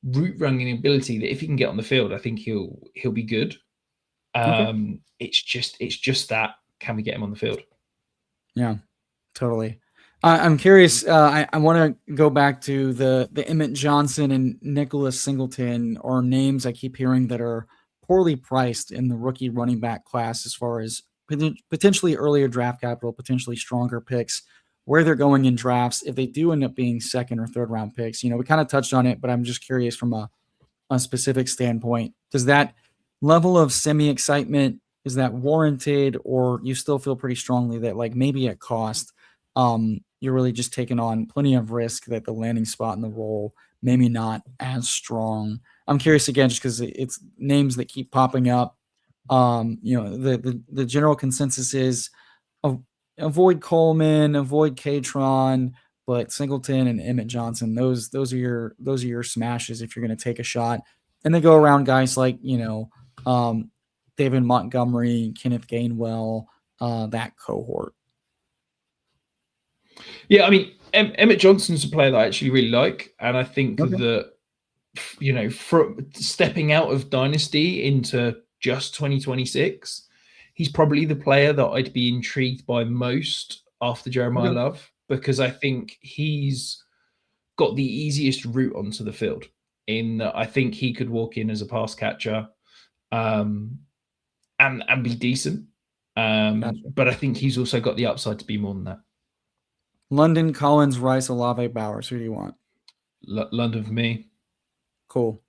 B: route running ability that if he can get on the field, I think he'll be good. It's just that, can we get him on the field?
A: Yeah, totally. I'm curious. I want to go back to the Emmett Johnson and Nicholas Singleton, or names I keep hearing that are poorly priced in the rookie running back class, as far as potentially earlier draft capital, potentially stronger picks, where they're going in drafts. If they do end up being second or third round picks, we kind of touched on it, but I'm just curious from a specific standpoint. Does that level of semi-excitement, is that warranted, or you still feel pretty strongly that like maybe at cost, you're really just taking on plenty of risk that the landing spot in the role maybe not as strong? I'm curious again, just because it's names that keep popping up. The general consensus is avoid Coleman, avoid Katron, but Singleton and Emmett Johnson, those are your smashes if you're going to take a shot. And they go around guys like David Montgomery, Kenneth Gainwell, that cohort.
B: Yeah, I mean, Emmett Johnson's a player that I actually really like, and I think that from stepping out of Dynasty into just 2026, he's probably the player that I'd be intrigued by most after Jeremiah Love, because I think he's got the easiest route onto the field. In that, I think he could walk in as a pass catcher, and be decent. But I think he's also got the upside to be more than that.
A: London, Collins, Rice, Olave, Bowers. Who do you want?
B: London for me.
A: Cool.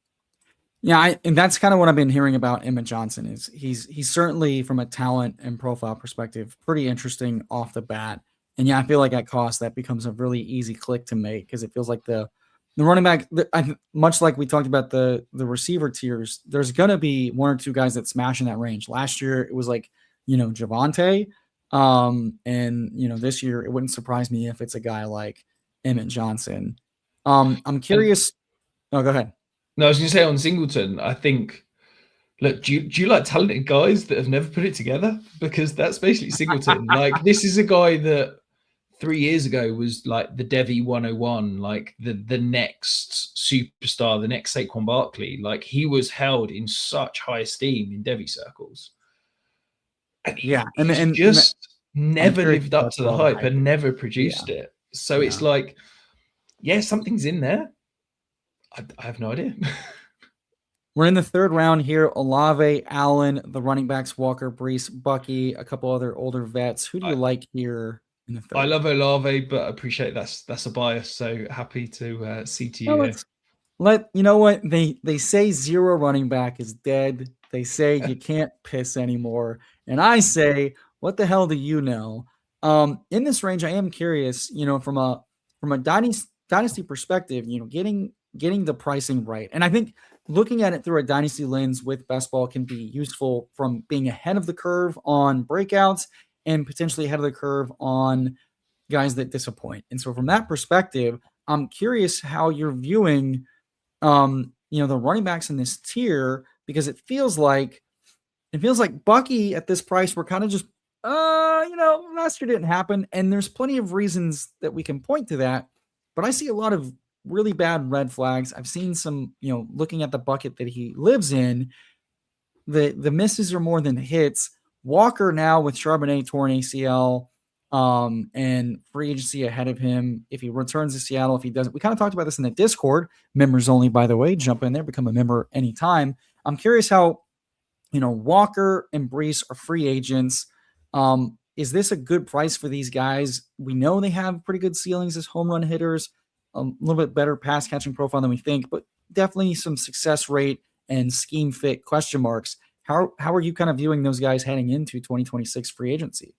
A: Yeah, and that's kind of what I've been hearing about Emmett Johnson. Is he's certainly, from a talent and profile perspective, pretty interesting off the bat. And yeah, I feel like at cost that becomes a really easy click to make, because it feels like the running back, much like we talked about the receiver tiers, there's going to be one or two guys that smash in that range. Last year it was like, Javonte. And this year it wouldn't surprise me if it's a guy like Emmett Johnson. I'm curious. Oh, go ahead.
B: No, I was going to say on Singleton, I think, look, do you like talented guys that have never put it together? Because that's basically Singleton. Like, this is a guy that 3 years ago was like the Devi 101, like the next superstar, the next Saquon Barkley. Like, he was held in such high esteem in Devi circles. And
A: Yeah,
B: he's
A: and
B: just
A: I'm
B: never
A: curious
B: lived
A: if
B: up
A: that's
B: to
A: where
B: the
A: all the
B: hype
A: hype
B: and
A: is.
B: never
A: Yeah,
B: produced it. So it's
A: yeah.
B: like, yeah, something's in there. I have no idea.
A: We're in the third round here. Olave, Allen, the running backs, Walker, Brees, Bucky, a couple other older vets. Who do you
B: I,
A: like here in the
B: I
A: third?
B: love Olave, but I appreciate that's a bias. So happy to see to
A: No,
B: you here.
A: let's let you know what they say zero running back is dead. They say you can't piss anymore. And I say, what the hell do you know? In this range, I am curious, from a dynasty perspective, getting the pricing right. And I think looking at it through a dynasty lens with best ball can be useful from being ahead of the curve on breakouts and potentially ahead of the curve on guys that disappoint. And so from that perspective, I'm curious how you're viewing the running backs in this tier because it feels like Bucky at this price we're kind of just last year didn't happen, and there's plenty of reasons that we can point to that, but I see a lot of really bad red flags. I've seen some, looking at the bucket that he lives in, the misses are more than the hits. Walker now with Charbonnet torn ACL, and free agency ahead of him. If he returns to Seattle, if he doesn't, we kind of talked about this in the Discord. Members only, by the way. Jump in there, become a member anytime. I'm curious how Walker and Brees are free agents. Is this a good price for these guys? We know they have pretty good ceilings as home run hitters, a little bit better pass catching profile than we think, but definitely some success rate and scheme fit question marks. How are you kind of viewing those guys heading into 2026 free agency?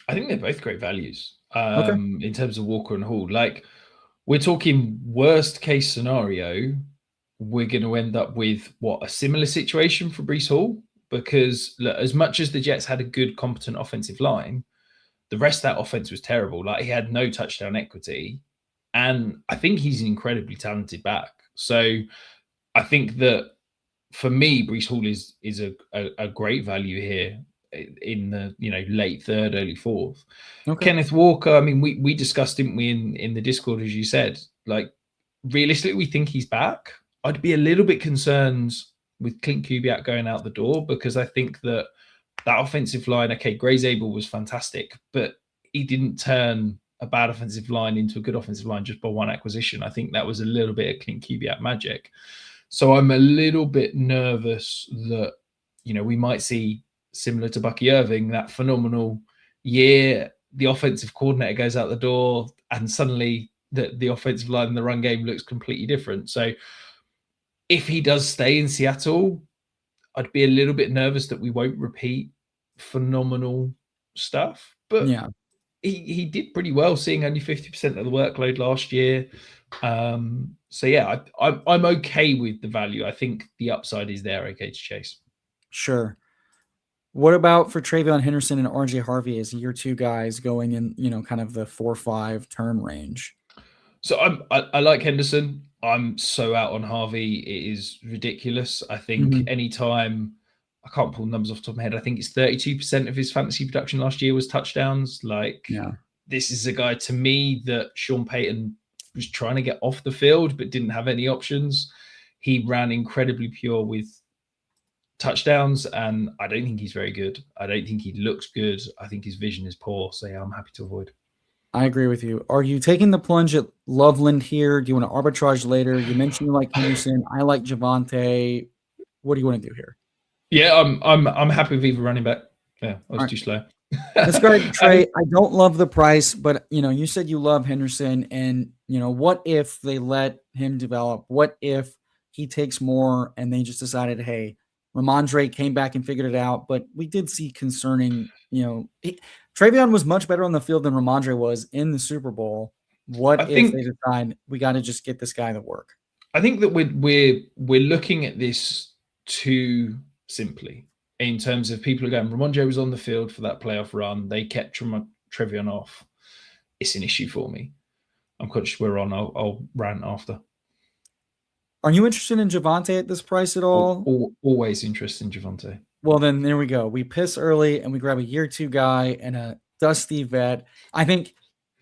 B: I think they're both great values
A: Okay.
B: in terms of Walker and Hall. Like, we're talking worst case scenario, we're going to end up with a similar situation for Brees Hall, because look, as much as the Jets had a good, competent offensive line, the rest of that offense was terrible. Like, he had no touchdown equity, and I think he's an incredibly talented back. So I think that for me, Brees Hall is a great value here in the late third, early fourth.
A: Okay.
B: Kenneth Walker, I mean, we discussed, didn't we, in the Discord, as you said, like, realistically, we think he's back. I'd be a little bit concerned with Clint Kubiak going out the door, because I think that offensive line, okay, Gray Zabel was fantastic, but he didn't turn a bad offensive line into a good offensive line just by one acquisition. I think that was a little bit of Clint Kubiak magic. So I'm a little bit nervous that, we might see, similar to Bucky Irving, that phenomenal year, the offensive coordinator goes out the door, and suddenly the offensive line and the run game looks completely different. So if he does stay in Seattle, I'd be a little bit nervous that we won't repeat phenomenal stuff. But
A: Yeah.
B: he did pretty well, seeing only 50% of the workload last year. So yeah, I'm okay with the value. I think the upside is there, okay, to chase.
A: Sure. What about for Travion Henderson and RJ Harvey as year two guys going in, kind of the 4-5 turn range?
B: So I like Henderson. I'm so out on Harvey. It is ridiculous. I think
A: Mhm.
B: anytime, I can't pull numbers off the top of my head, I think it's 32% of his fantasy production last year was touchdowns. Like,
A: Yeah.
B: this is a guy to me that Sean Payton was trying to get off the field but didn't have any options. He ran incredibly pure with touchdowns, and I don't think he's very good. I don't think he looks good. I think his vision is poor. So yeah, I'm happy to avoid.
A: I agree with you. Are you taking the plunge at Loveland here? Do you want to arbitrage later? You mentioned you like Henderson. I like Javante. What do you want to do here?
B: Yeah, I'm happy with either running back. Yeah, I
A: All
B: was
A: right.
B: too slow.
A: Let's go ahead and Trey. I don't love the price, but you said you love Henderson, and what if they let him develop? What if he takes more and they just decided, hey, Ramondre came back and figured it out, but we did see concerning, Travion was much better on the field than Ramondre was in the Super Bowl. What
B: I
A: if they
B: think
A: decide we got to just get this guy to work?
B: I think that we're looking at this too simply, in terms of people are going, Ramondre was on the field for that playoff run. They kept Trevion off. It's an issue for me. I'm conscious we're on. I'll rant after.
A: Are you interested in Javonte at this price at all?
B: Always interested in Javonte.
A: Well, then there we go. We piss early and we grab a year two guy and a dusty vet. I think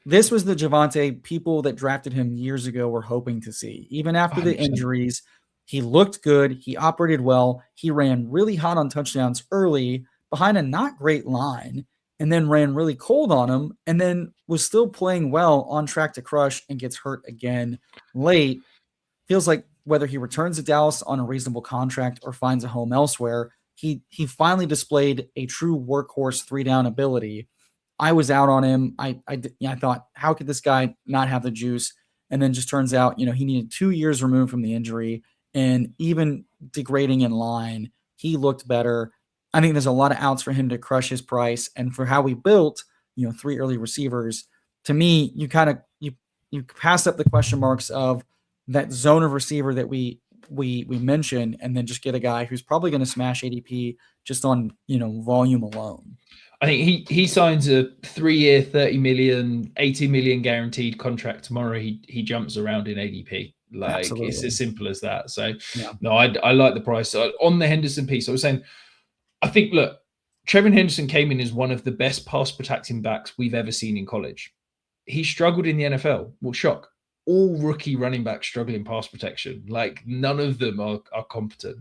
A: this was the Javonte people that drafted him years ago were hoping to see. Even after the
B: 100%.
A: injuries, he looked good. He operated well. He ran really hot on touchdowns early behind a not great line and then ran really cold on him and then was still playing well on track to crush and gets hurt again late. Feels like whether he returns to Dallas on a reasonable contract or finds a home elsewhere, he finally displayed a true workhorse 3-down ability. I was out on him. I thought, how could this guy not have the juice? And then just turns out, he needed 2 years removed from the injury, and even degrading in line, he looked better. I think there's a lot of outs for him to crush his price, and for how we built, 3 early receivers. To me, you pass up the question marks of that zone of receiver that we mentioned, and then just get a guy who's probably going to smash ADP just on volume alone.
B: I think he signs a 3-year, 30 million, 80 million guaranteed contract tomorrow. He jumps around in ADP. Like
A: Absolutely.
B: It's as simple as that. So no, I like the price. On the Henderson piece, I was saying, I think, look, Trevin Henderson came in as one of the best pass protecting backs we've ever seen in college. He struggled in the NFL. Well, shock. All rookie running backs struggle in pass protection. Like none of them are competent.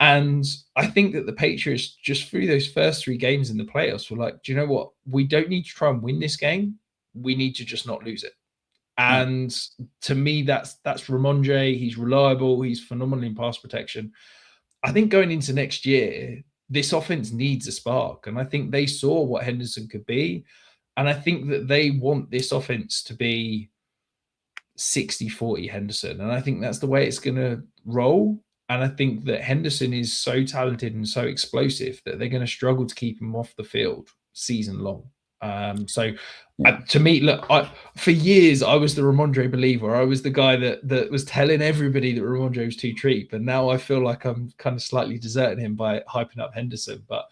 B: And I think that the Patriots, just through those first 3 games in the playoffs, were like, do you know what? We don't need to try and win this game. We need to just not lose it. And to me, that's Ramondre. He's reliable. He's phenomenal in pass protection. I think going into next year, this offense needs a spark. And I think they saw what Henderson could be. And I think that they want this offense to be 60-40 Henderson. And I think that's the way it's going to roll. And I think that Henderson is so talented and so explosive that they're going to struggle to keep him off the field season long. To me, look, for years, I was the Ramondre believer. I was the guy that was telling everybody that Ramondre was too cheap. And now I feel like I'm kind of slightly deserting him by hyping up Henderson. But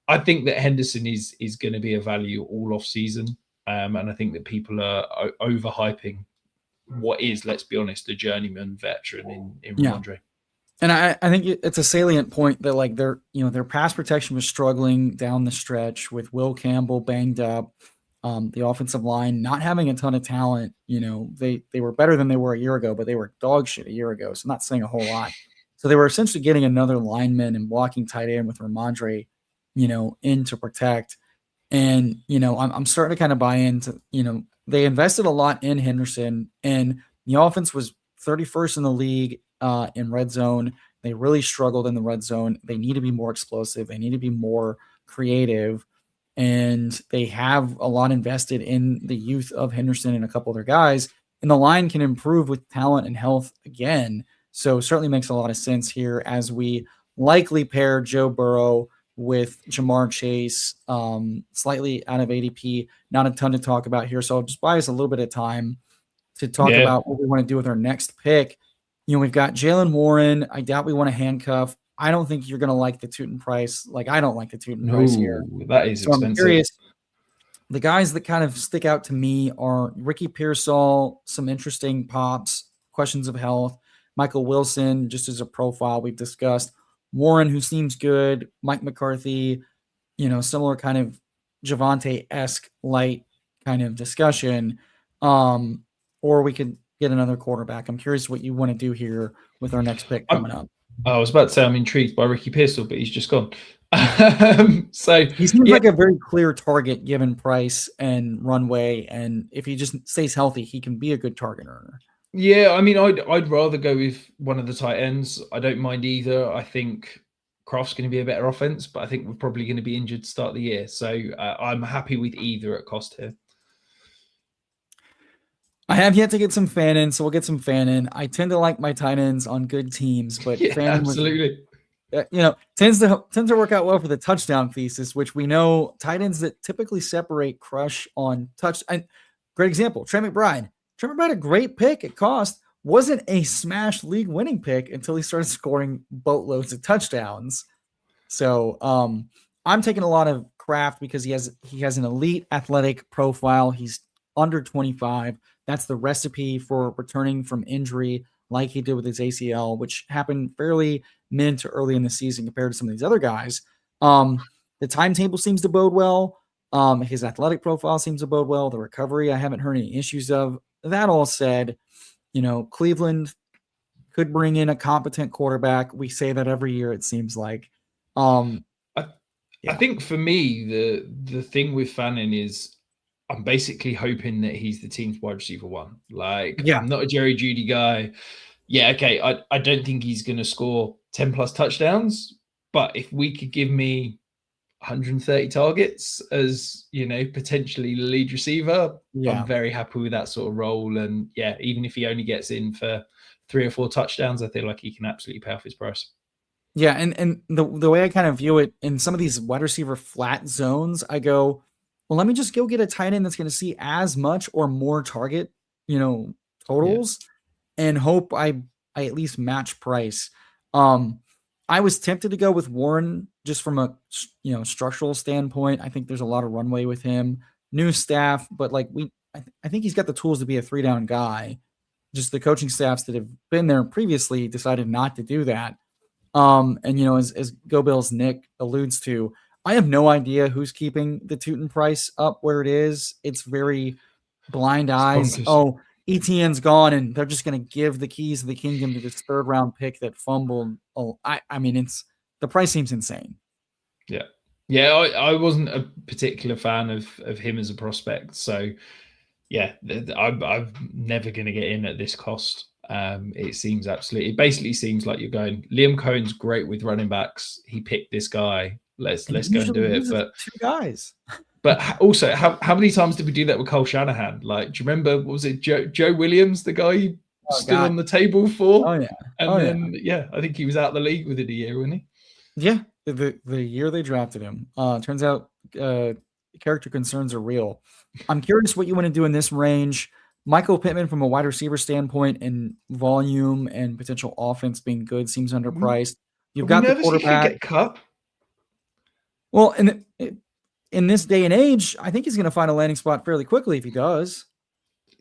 B: I think that Henderson is going to be a value all off season. And I think that people are overhyping what is, let's be honest, a journeyman veteran in Ramondre.
A: And I think it's a salient point that like their pass protection was struggling down the stretch with Will Campbell banged up, the offensive line not having a ton of talent. They were better than they were a year ago, but they were dog shit a year ago. So not saying a whole lot. So they were essentially getting another lineman and blocking tight end with Ramondre, in to protect. And I'm starting to kind of buy into they invested a lot in Henderson, and the offense was 31st in the league in red zone. They really struggled in the red zone. They need to be more explosive. They need to be more creative. And they have a lot invested in the youth of Henderson and a couple of their guys. And the line can improve with talent and health again. So certainly makes a lot of sense here as we likely pair Joe Burrow with Jamar Chase, slightly out of ADP. Not a ton to talk about here. So I'll just buy us a little bit of time to talk about what we want to do with our next pick. We've got Jalen Warren. I doubt we want to handcuff. I don't think you're going to like the Tootin price. Like, I don't like the Tootin price here.
B: That is expensive.
A: I'm curious. The guys that kind of stick out to me are Ricky Pearsall, some interesting pops, questions of health. Michael Wilson, just as a profile we've discussed. Warren, who seems good. Mike McCarthy, similar kind of Javonte-esque light kind of discussion. Or we could get another quarterback. I'm curious what you want to do here with our next pick coming up.
B: I was about to say I'm intrigued by Ricky Pearsall, but he's just gone. So
A: he seems like a very clear target given price and runway, and if he just stays healthy, he can be a good target earner.
B: Yeah, I mean, I'd rather go with one of the tight ends. I don't mind either. I think Kraft's going to be a better offense, but I think we're probably going to be injured to start the year. So I'm happy with either at cost here.
A: I have yet to get some fan in, so we'll get some fan in. I tend to like my tight ends on good teams, but fan
B: absolutely.
A: Tends to work out well for the touchdown thesis, which we know tight ends that typically separate crush on touch. And great example, Trey McBride. Trey McBride, a great pick at cost, wasn't a smash league winning pick until he started scoring boatloads of touchdowns. So I'm taking a lot of Kraft because he has an elite athletic profile. He's under 25. That's the recipe for returning from injury like he did with his ACL, which happened fairly mid to early in the season compared to some of these other guys. The timetable seems to bode well. His athletic profile seems to bode well. The recovery, I haven't heard any issues of. That all said, Cleveland could bring in a competent quarterback. We say that every year, it seems like.
B: I think for me, the thing with Fanning is I'm basically hoping that he's the team's wide receiver one. Like,
A: Yeah.
B: I'm not a Jerry Jeudy guy. Yeah, okay. I don't think he's going to score 10 plus touchdowns, but if we could give me 130 targets as, potentially the lead receiver, I'm very happy with that sort of role. And yeah, even if he only gets in for 3 or 4 touchdowns, I feel like he can absolutely pay off his price.
A: Yeah, and the way I kind of view it in some of these wide receiver flat zones, I go, well, let me just go get a tight end that's going to see as much or more target, totals, and hope I at least match price. I was tempted to go with Warren just from a structural standpoint. I think there's a lot of runway with him, new staff, but like I think he's got the tools to be a 3-down guy. Just the coaching staffs that have been there previously decided not to do that. And as Go Bills Nick alludes to, I have no idea who's keeping the Tootin price up where it is. It's very blind eyes. Oh, ETN's gone, and they're just going to give the keys of the kingdom to this 3rd round pick that fumbled. Oh, I mean, the price seems insane.
B: Yeah, I wasn't a particular fan of him as a prospect, so yeah, I'm never going to get in at this cost. It basically seems like you're going, Liam Cohen's great with running backs. He picked this guy. Let's go and do it. But
A: 2 guys.
B: But also, how many times did we do that with Cole Shanahan? Like, do you remember, what was it, Joe Williams, the guy you stood on the table for?
A: Oh, yeah.
B: And I think he was out of the league within a year, wasn't he?
A: Yeah, the year they drafted him. Turns out character concerns are real. I'm curious what you want to do in this range. Michael Pittman, from a wide receiver standpoint and volume and potential offense being good, seems underpriced. You've got the quarterback.
B: He could get cut?
A: Well, in this day and age, I think he's going to find a landing spot fairly quickly if he does.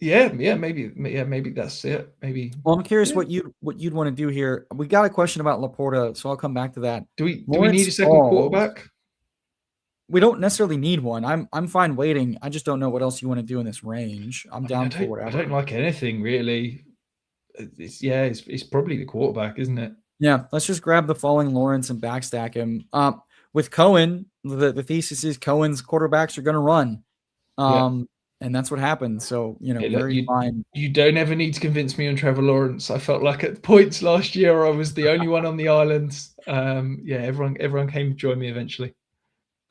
B: Maybe that's it. Maybe.
A: Well, I'm curious what you'd want to do here. We got a question about Laporta, so I'll come back to that.
B: Do we need a second quarterback?
A: We don't necessarily need one. I'm fine waiting. I just don't know what else you want to do in this range. I'm down for whatever.
B: I don't like anything really. It's probably the quarterback, isn't it?
A: Yeah, let's just grab the falling Lawrence and backstack him. With Cohen, the thesis is Cohen's quarterbacks are going to run. And that's what happened. So, fine.
B: You don't ever need to convince me on Trevor Lawrence. I felt like at points last year I was the only one on the island. Everyone came to join me eventually.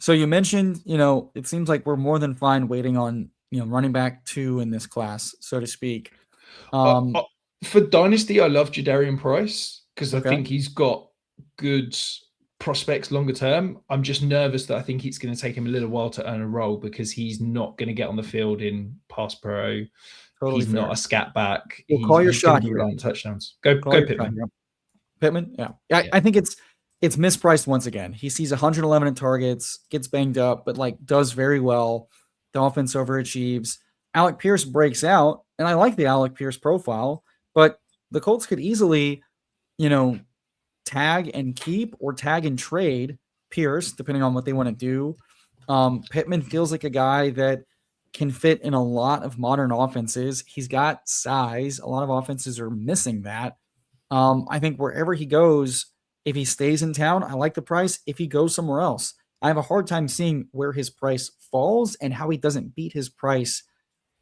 A: So you mentioned, it seems like we're more than fine waiting on, running back 2 in this class, so to speak.
B: For Dynasty, I love Jadarian Price because I think he's got good prospects longer term. I'm just nervous that I think it's going to take him a little while to earn a role because he's not going to get on the field in pass pro. Totally he's fair. Not a scat back.
A: We'll call your shot here.
B: Touchdowns. Go Pittman.
A: Pittman, yeah. I think it's mispriced once again. He sees 111 in targets, gets banged up, but does very well. The offense overachieves. Alec Pierce breaks out, and I like the Alec Pierce profile, but the Colts could easily, tag and keep or tag and trade Pierce, depending on what they want to do. Pittman feels like a guy that can fit in a lot of modern offenses. He's got size. A lot of offenses are missing that. I think wherever he goes, if he stays in town, I like the price. If he goes somewhere else, I have a hard time seeing where his price falls and how he doesn't beat his price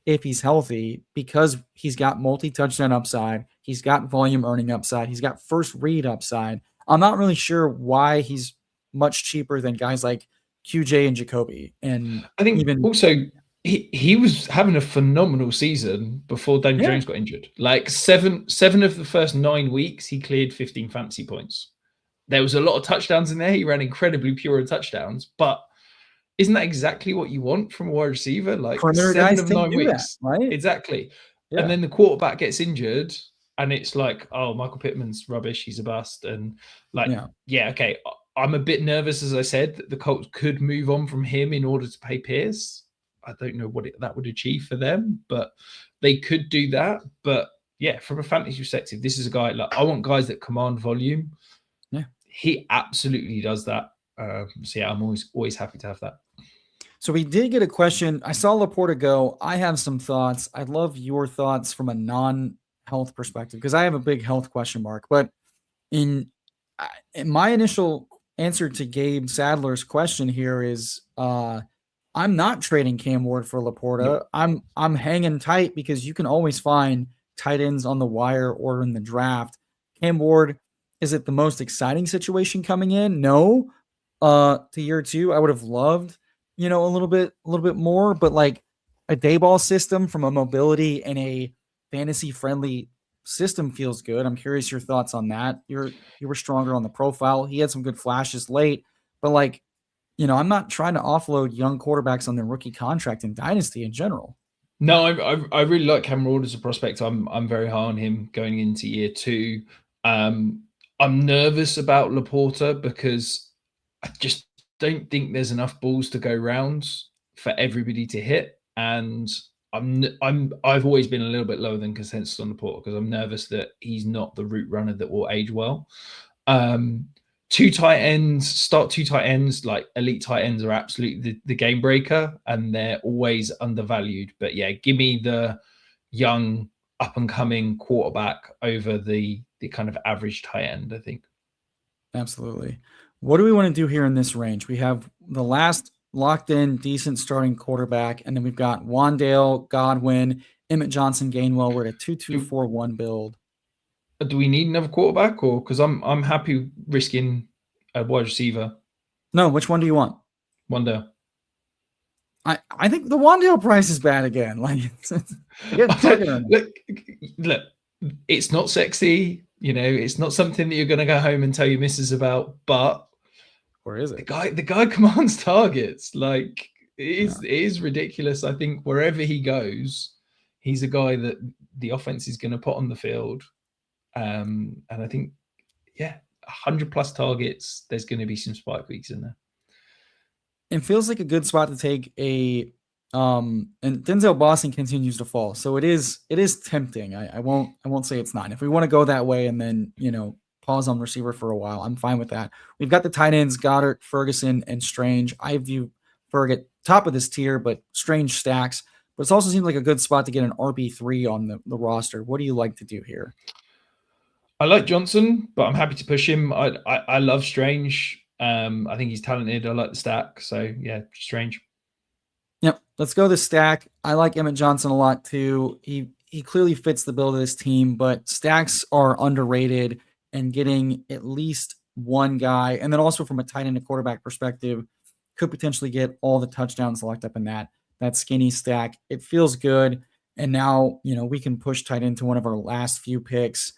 A: if he's healthy, because he's got multi-touchdown upside. He's got volume earning upside. He's got first read upside. I'm not really sure why he's much cheaper than guys like QJ and Jacoby. And
B: I think also he was having a phenomenal season before Daniel Jones got injured. Like seven of the first 9 weeks, he cleared 15 fantasy points. There was a lot of touchdowns in there. He ran incredibly pure touchdowns, but isn't that exactly what you want from a wide receiver? Like 7 of 9 weeks,
A: right?
B: Exactly. Yeah. And then the quarterback gets injured, and it's like, oh, Michael Pittman's rubbish. He's a bust. And okay. I'm a bit nervous, as I said, that the Colts could move on from him in order to pay Pierce. I don't know what that would achieve for them, but they could do that. But yeah, from a fantasy perspective, this is a guy like I want guys that command volume.
A: Yeah.
B: He absolutely does that. So yeah, I'm always happy to have that.
A: So we did get a question. I saw Laporta go. I have some thoughts. I'd love your thoughts from a non-health perspective because I have a big health question mark. But in, in my initial answer to Gabe Sadler's question here is I'm not trading Cam Ward for Laporta.
B: Nope.
A: I'm hanging tight because you can always find tight ends on the wire or in the draft. Cam Ward, is it the most exciting situation coming in? No. To year two, I would have loved, a little bit more, but like a day ball system from a mobility and a fantasy friendly system feels good. I'm curious your thoughts on that. You were stronger on the profile. He had some good flashes late, but like, I'm not trying to offload young quarterbacks on their rookie contract in Dynasty in general.
B: No, I really like Cam Ward as a prospect. I'm very high on him going into year two. I'm nervous about Laporta because I just don't think there's enough balls to go round for everybody to hit, and I've always been a little bit lower than consensus on Laporta because I'm nervous that he's not the route runner that will age well. Two tight ends, like elite tight ends are absolutely the game breaker and they're always undervalued. But yeah, give me the young up and coming quarterback over the kind of average tight end, I think.
A: Absolutely. What do we want to do here in this range? We have the last locked in, decent starting quarterback, and then we've got Wandale, Godwin, Emmett Johnson, Gainwell. We're at a 2-2-4-1 build.
B: Do we need another quarterback, or because I'm happy risking a wide receiver?
A: No, which one do you want?
B: Wandale.
A: I think the Wandale price is bad again. Like,
B: look, it's not sexy. It's not something that you're going to go home and tell your missus about. But
A: where is it?
B: The guy commands targets. Like it is ridiculous. I think wherever he goes, he's a guy that the offense is going to put on the field. And I think, 100 plus targets, there's going to be some spike weeks in there.
A: It feels like a good spot to take and Denzel Boston continues to fall. So it is tempting. I won't say it's not. If we want to go that way and then, pause on receiver for a while, I'm fine with that. We've got the tight ends, Goddard, Ferguson, and Strange. I view Ferg at top of this tier, but Strange stacks. But it also seems like a good spot to get an RB3 on the roster. What do you like to do here?
B: I like Johnson, but I'm happy to push him. I love Strange. I think he's talented. I like the stack. So yeah, Strange.
A: Yep. Let's go the stack. I like Emmett Johnson a lot too. He clearly fits the build of this team, but stacks are underrated, and getting at least one guy, and then also from a tight end and quarterback perspective, could potentially get all the touchdowns locked up in that skinny stack. It feels good. And now, we can push tight end to one of our last few picks.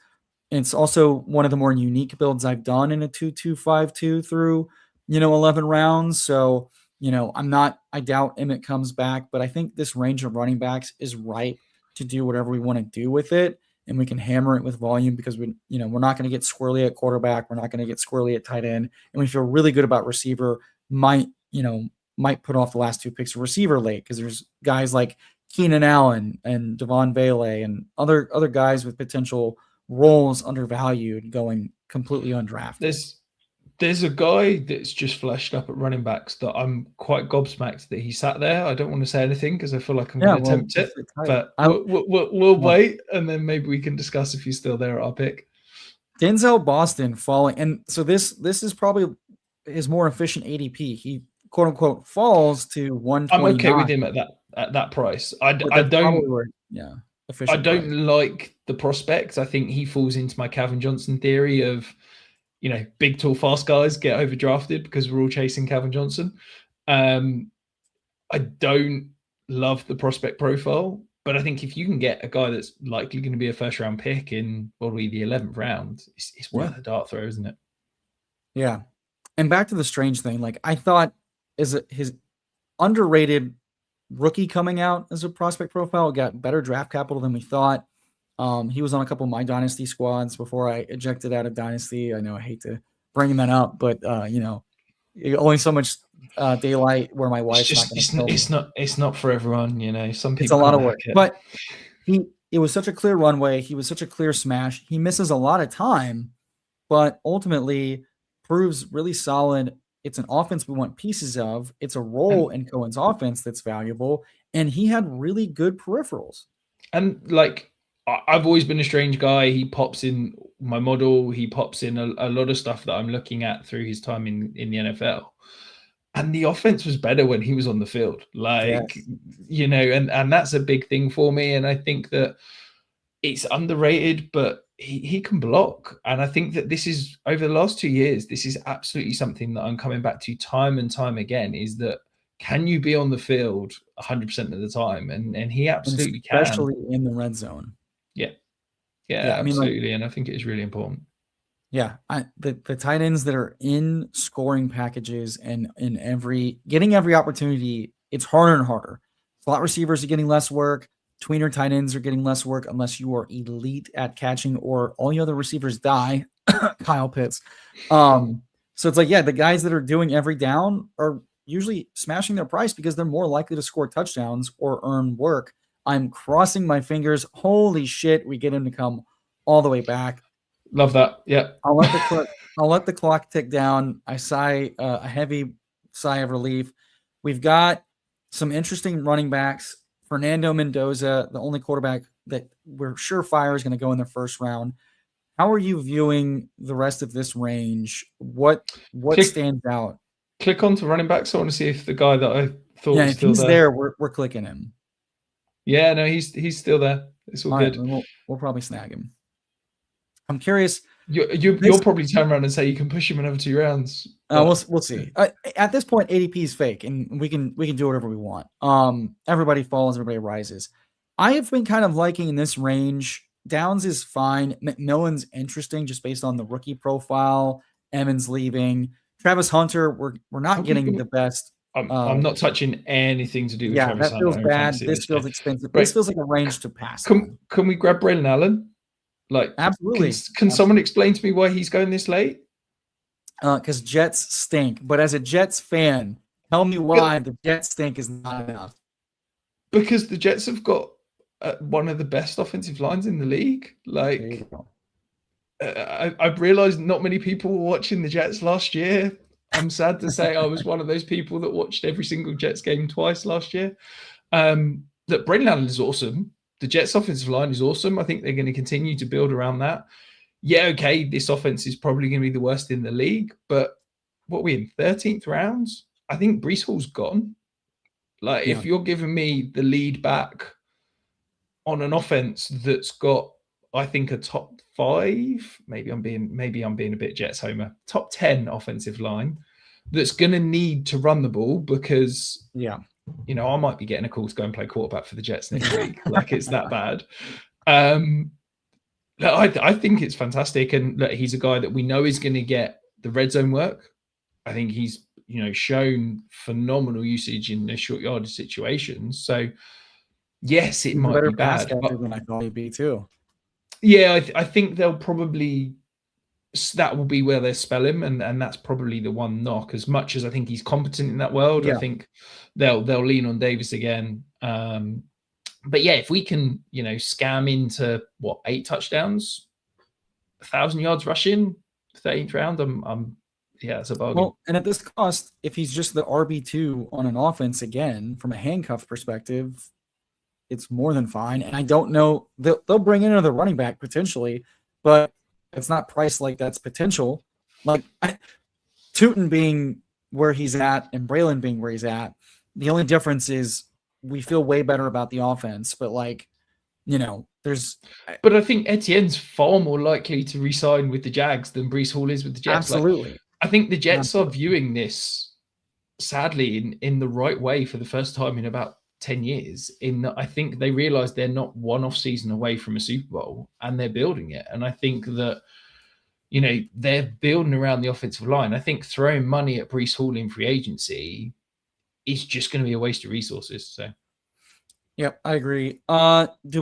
A: It's also one of the more unique builds I've done in a 2-2-5-2 through, 11 rounds. So, I doubt Emmett comes back, but I think this range of running backs is ripe to do whatever we want to do with it. And we can hammer it with volume because we're not going to get squirrely at quarterback. We're not going to get squirrely at tight end. And we feel really good about receiver. Might put off the last two picks of receiver late because there's guys like Keenan Allen and Devon Bailey and other guys with potential roles undervalued going completely undrafted.
B: There's a guy that's just flashed up at running backs that I'm quite gobsmacked that he sat there. I don't want to say anything because I feel like I'm going to tempt it, but we'll wait and then maybe we can discuss if he's still there at our pick.
A: Denzel Boston falling, and so this is probably his more efficient ADP. He quote unquote falls to 129.
B: I'm okay with him at that price. I don't like the prospect. I think he falls into my Calvin Johnson theory of, big, tall, fast guys get overdrafted because we're all chasing Calvin Johnson. I don't love the prospect profile, but I think if you can get a guy that's likely going to be a first round pick in probably the 11th round, it's worth a dart throw, isn't it?
A: Yeah. And back to the Strange thing, like I thought his underrated rookie coming out as a prospect profile got better draft capital than we thought. He was on a couple of my Dynasty squads before I ejected out of Dynasty. I know I hate to bring that up, but only so much daylight where my wife's
B: it's not for everyone. Some people,
A: it's a lot of work, but it was such a clear runway. He was such a clear smash. He misses a lot of time, but ultimately proves really solid. It's an offense we want pieces of. It's a role
B: And
A: in Cohen's offense that's valuable, and he had really good peripherals.
B: and like I've always been a strange guy. He pops in my model. He pops in a lot of stuff that I'm looking at through his time in the NFL. And the offense was better when he was on the field. Like,
A: Yes,
B: and that's a big thing for me. And I think that it's underrated, but he can block. And I think that this is over the last 2 years, this is absolutely something that I'm coming back to time and time again, is that can you be on the field 100% of the time? And he
A: and
B: absolutely can.
A: especially in the red zone.
B: Yeah. Yeah,
A: Yeah, I mean, like,
B: absolutely. And I think it is really important.
A: yeah, the tight ends that are in scoring packages and in getting every opportunity, it's harder and harder. Slot receivers are getting less work. Tweener tight ends are getting less work unless you are elite at catching or all the other receivers die. Kyle Pitts. So it's like, yeah, the guys that are doing every down are usually smashing their price because they're more likely to score touchdowns or earn work. I'm crossing my fingers. Holy shit, we get him to come all the way back.
B: Love that. Yeah.
A: I'll let the clock. I'll let the clock tick down. I sigh a heavy sigh of relief. We've got some interesting running backs. Fernando Mendoza, the only quarterback that we're surefire is going to go in the first round. How are you viewing the rest of this range? What
B: click
A: stands out?
B: click on to running backs. I want to see if the guy that I thought
A: Yeah,
B: was
A: if
B: still
A: he's
B: there.
A: there, we're clicking him.
B: Yeah, no, he's still there. It's all
A: All right,
B: good.
A: then we'll probably snag him. I'm curious.
B: You'll probably turn around and say you can push him another 2 rounds, but
A: We'll see. At this point, ADP is fake, and we can do whatever we want. Everybody falls, everybody rises. I have been kind of liking in this range. Downs is fine. McMillan's interesting just based on the rookie profile. Evans leaving. Travis Hunter, we're not getting the best.
B: I'm not touching anything to do with
A: Yeah,
B: Travis
A: that
B: Hunter
A: feels
B: in
A: bad.
B: fantasy
A: This
B: this year.
A: feels expensive. This
B: Right?
A: feels like a range to pass
B: Can
A: on.
B: can we grab Braylon Allen? Like, can
A: Absolutely.
B: can someone explain to me why he's going this late?
A: Because Jets stink. But as a Jets fan, tell me why the Jets stink is not enough.
B: Because the Jets have got one of the best offensive lines in the league.
A: There you
B: Like,
A: go.
B: I've realized not many people were watching the Jets last year. I'm sad to say I was one of those people that watched every single Jets game twice last year. That Braylon Allen is awesome. The Jets offensive line is awesome. I think they're going to continue to build around that. Yeah, okay, this offense is probably going to be the worst in the league, but what are we in 13th rounds? I think Brees Hall's gone. Like,
A: Yeah.
B: if you're giving me the lead back on an offense that's got, I think, a top five, maybe I'm being a bit Jets homer, top 10 offensive line that's going to need to run the ball because
A: Yeah.
B: I might be getting a call to go and play quarterback for the Jets next week. Like, it's that bad. I think it's fantastic, and look, he's a guy that we know is going to get the red zone work. I think he's shown phenomenal usage in the short yardage situations. So yes, it
A: He's a
B: might
A: better
B: be
A: pass
B: bad,
A: catcher
B: but
A: than I thought he'd be too.
B: yeah, I think they'll probably, that will be where they spell him, and that's probably the one knock. As much as I think he's competent in that world, I
A: Yeah.
B: think they'll lean on Davis again. But yeah, if we can scam into 8 touchdowns, 1,000 yards rushing, 13th round, I'm yeah, it's a bargain.
A: Well, and at this cost, if he's just the RB2 on an offense again, from a handcuff perspective, it's more than fine. And I don't know, they'll bring in another running back potentially, but it's not priced like that's potential. Like Tootin being where he's at and Braylon being where he's at, the only difference is we feel way better about the offense. But there's
B: But I think Etienne's far more likely to resign with the Jags than Brees Hall is with the Jets. Like,
A: absolutely.
B: I think the Jets are
A: Absolutely.
B: viewing this, sadly, in the right way for the first time in about 10 years. In that, I think they realize they're not one off season away from a Super Bowl, and they're building it. And I think that they're building around the offensive line. I think throwing money at Brees Hall in free agency is just going to be a waste of resources. So
A: Yep, I agree. Do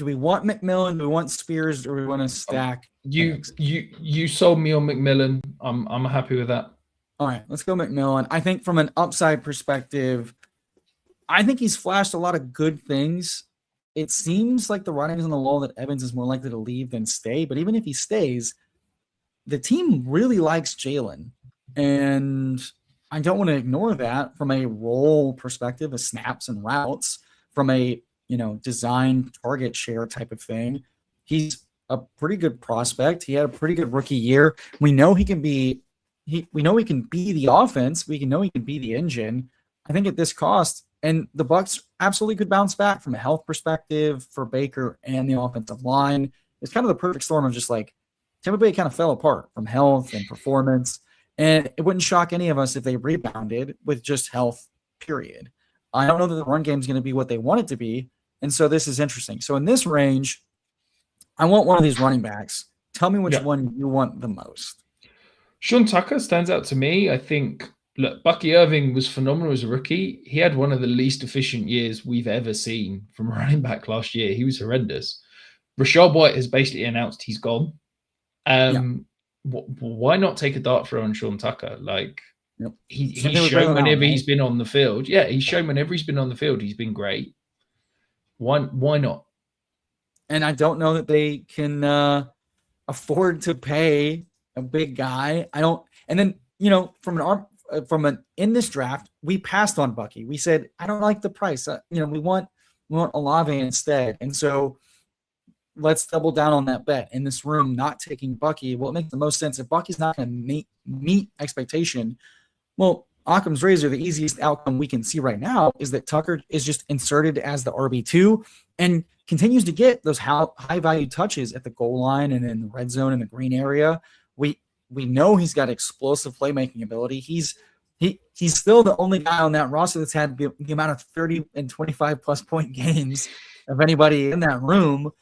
A: we want McMillan? Do we want Spears? Or do we want to stack
B: you
A: picks?
B: you sold me on McMillan. I'm happy with that.
A: All right, let's go McMillan. I think from an upside perspective, I think he's flashed a lot of good things. it seems like the writing is on the wall that Evans is more likely to leave than stay. But even if he stays, the team really likes Jalen. And I don't want to ignore that from a role perspective, of snaps and routes, from a design target share type of thing. He's a pretty good prospect. He had a pretty good rookie year. We know he can be we know he can be the offense. We know he can be the engine. I think at this cost, and the Bucks absolutely could bounce back from a health perspective for Baker and the offensive line. It's kind of the perfect storm of just like Tampa Bay kind of fell apart from health and performance. And it wouldn't shock any of us if they rebounded with just health, period. I don't know that the run game is going to be what they want it to be. And so this is interesting. So in this range, I want one of these running backs. Tell me which one you want the most.
B: Sean Tucker stands out to me. I think, look, Bucky Irving was phenomenal as a rookie. He had one of the least efficient years we've ever seen from a running back last year. He was horrendous. Rashad White has basically announced he's gone. Why not take a dart throw on Sean Tucker? Like, he's shown whenever he's been on the field. Yeah, he's shown whenever he's been on the field, he's been great. Why not?
A: And I don't know that they can afford to pay a big guy. I don't. And then in this draft, we passed on Bucky. We said I don't like the price. We want Olave instead. And so let's double down on that bet in this room, not taking Bucky. Well, it makes the most sense. If Bucky's not going to meet expectation, well, Occam's razor, the easiest outcome we can see right now is that Tucker is just inserted as the RB2 and continues to get those high value touches at the goal line and in the red zone in the green area. We know he's got explosive playmaking ability. He's still the only guy on that roster that's had the amount of 30 and 25 plus point games of anybody in that room.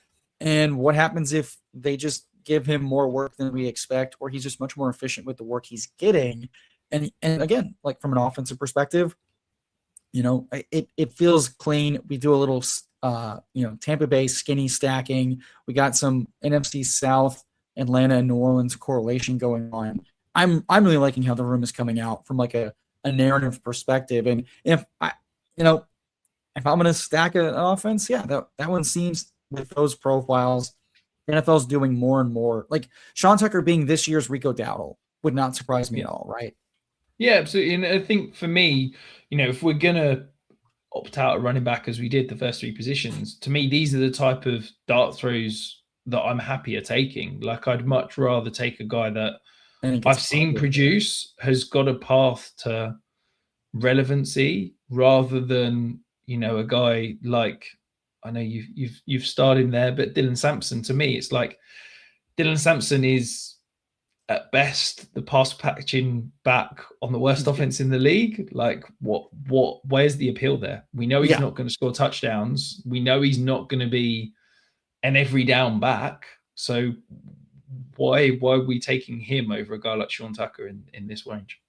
A: And what happens if they just give him more work than we expect, or he's just much more efficient with the work he's getting? And again, like from an offensive perspective, it feels clean. We do a little, Tampa Bay skinny stacking. We got some NFC South, Atlanta and New Orleans correlation going on. I'm really liking how the room is coming out from like a narrative perspective. And if I'm going to stack an offense, that one seems with those profiles, NFL's doing more and more. Like Sean Tucker being this year's Rico Dowdle would not surprise me at all, right?
B: Yeah, absolutely. And I think for me, if we're going to opt out a running back as we did the first three positions, to me, these are the type of dart throws that I'm happier taking. Like I'd much rather take a guy that I've seen produce, has got a path to relevancy, rather than, a guy like, I know you've starred him there, but Dylan Sampson, to me, it's like Dylan Sampson is at best the pass patching back on the worst offense in the league. Like where's the appeal there? We know he's not going to score touchdowns. We know he's not going to be an every down back. So why are we taking him over a guy like Sean Tucker in this range?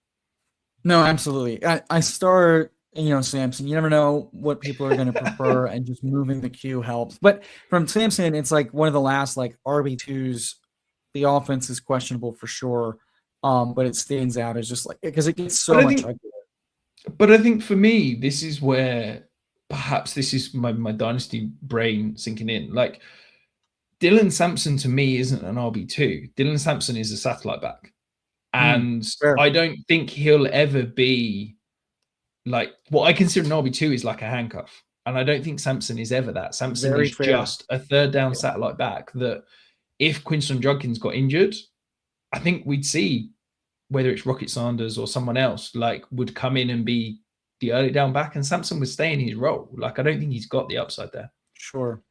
A: No, absolutely. I start, Samson, you never know what people are going to prefer, and just moving the queue helps. But from Samson, it's like one of the last like RB2s. The offense is questionable for sure, but it stands out as just like, because it gets so much uglier.
B: But I think for me, this is where perhaps this is my dynasty brain sinking in. Like Dylan Sampson to me isn't an RB2. Dylan Sampson is a satellite back. And I don't think he'll ever be like what I consider an RB2 is like a handcuff. And I don't think Sampson is ever that. Sampson is just a third down satellite back that if Quinton Judkins got injured, I think we'd see whether it's Rocket Sanders or someone else like would come in and be the early down back, and Sampson would stay in his role. Like I don't think he's got the upside there.
A: Sure.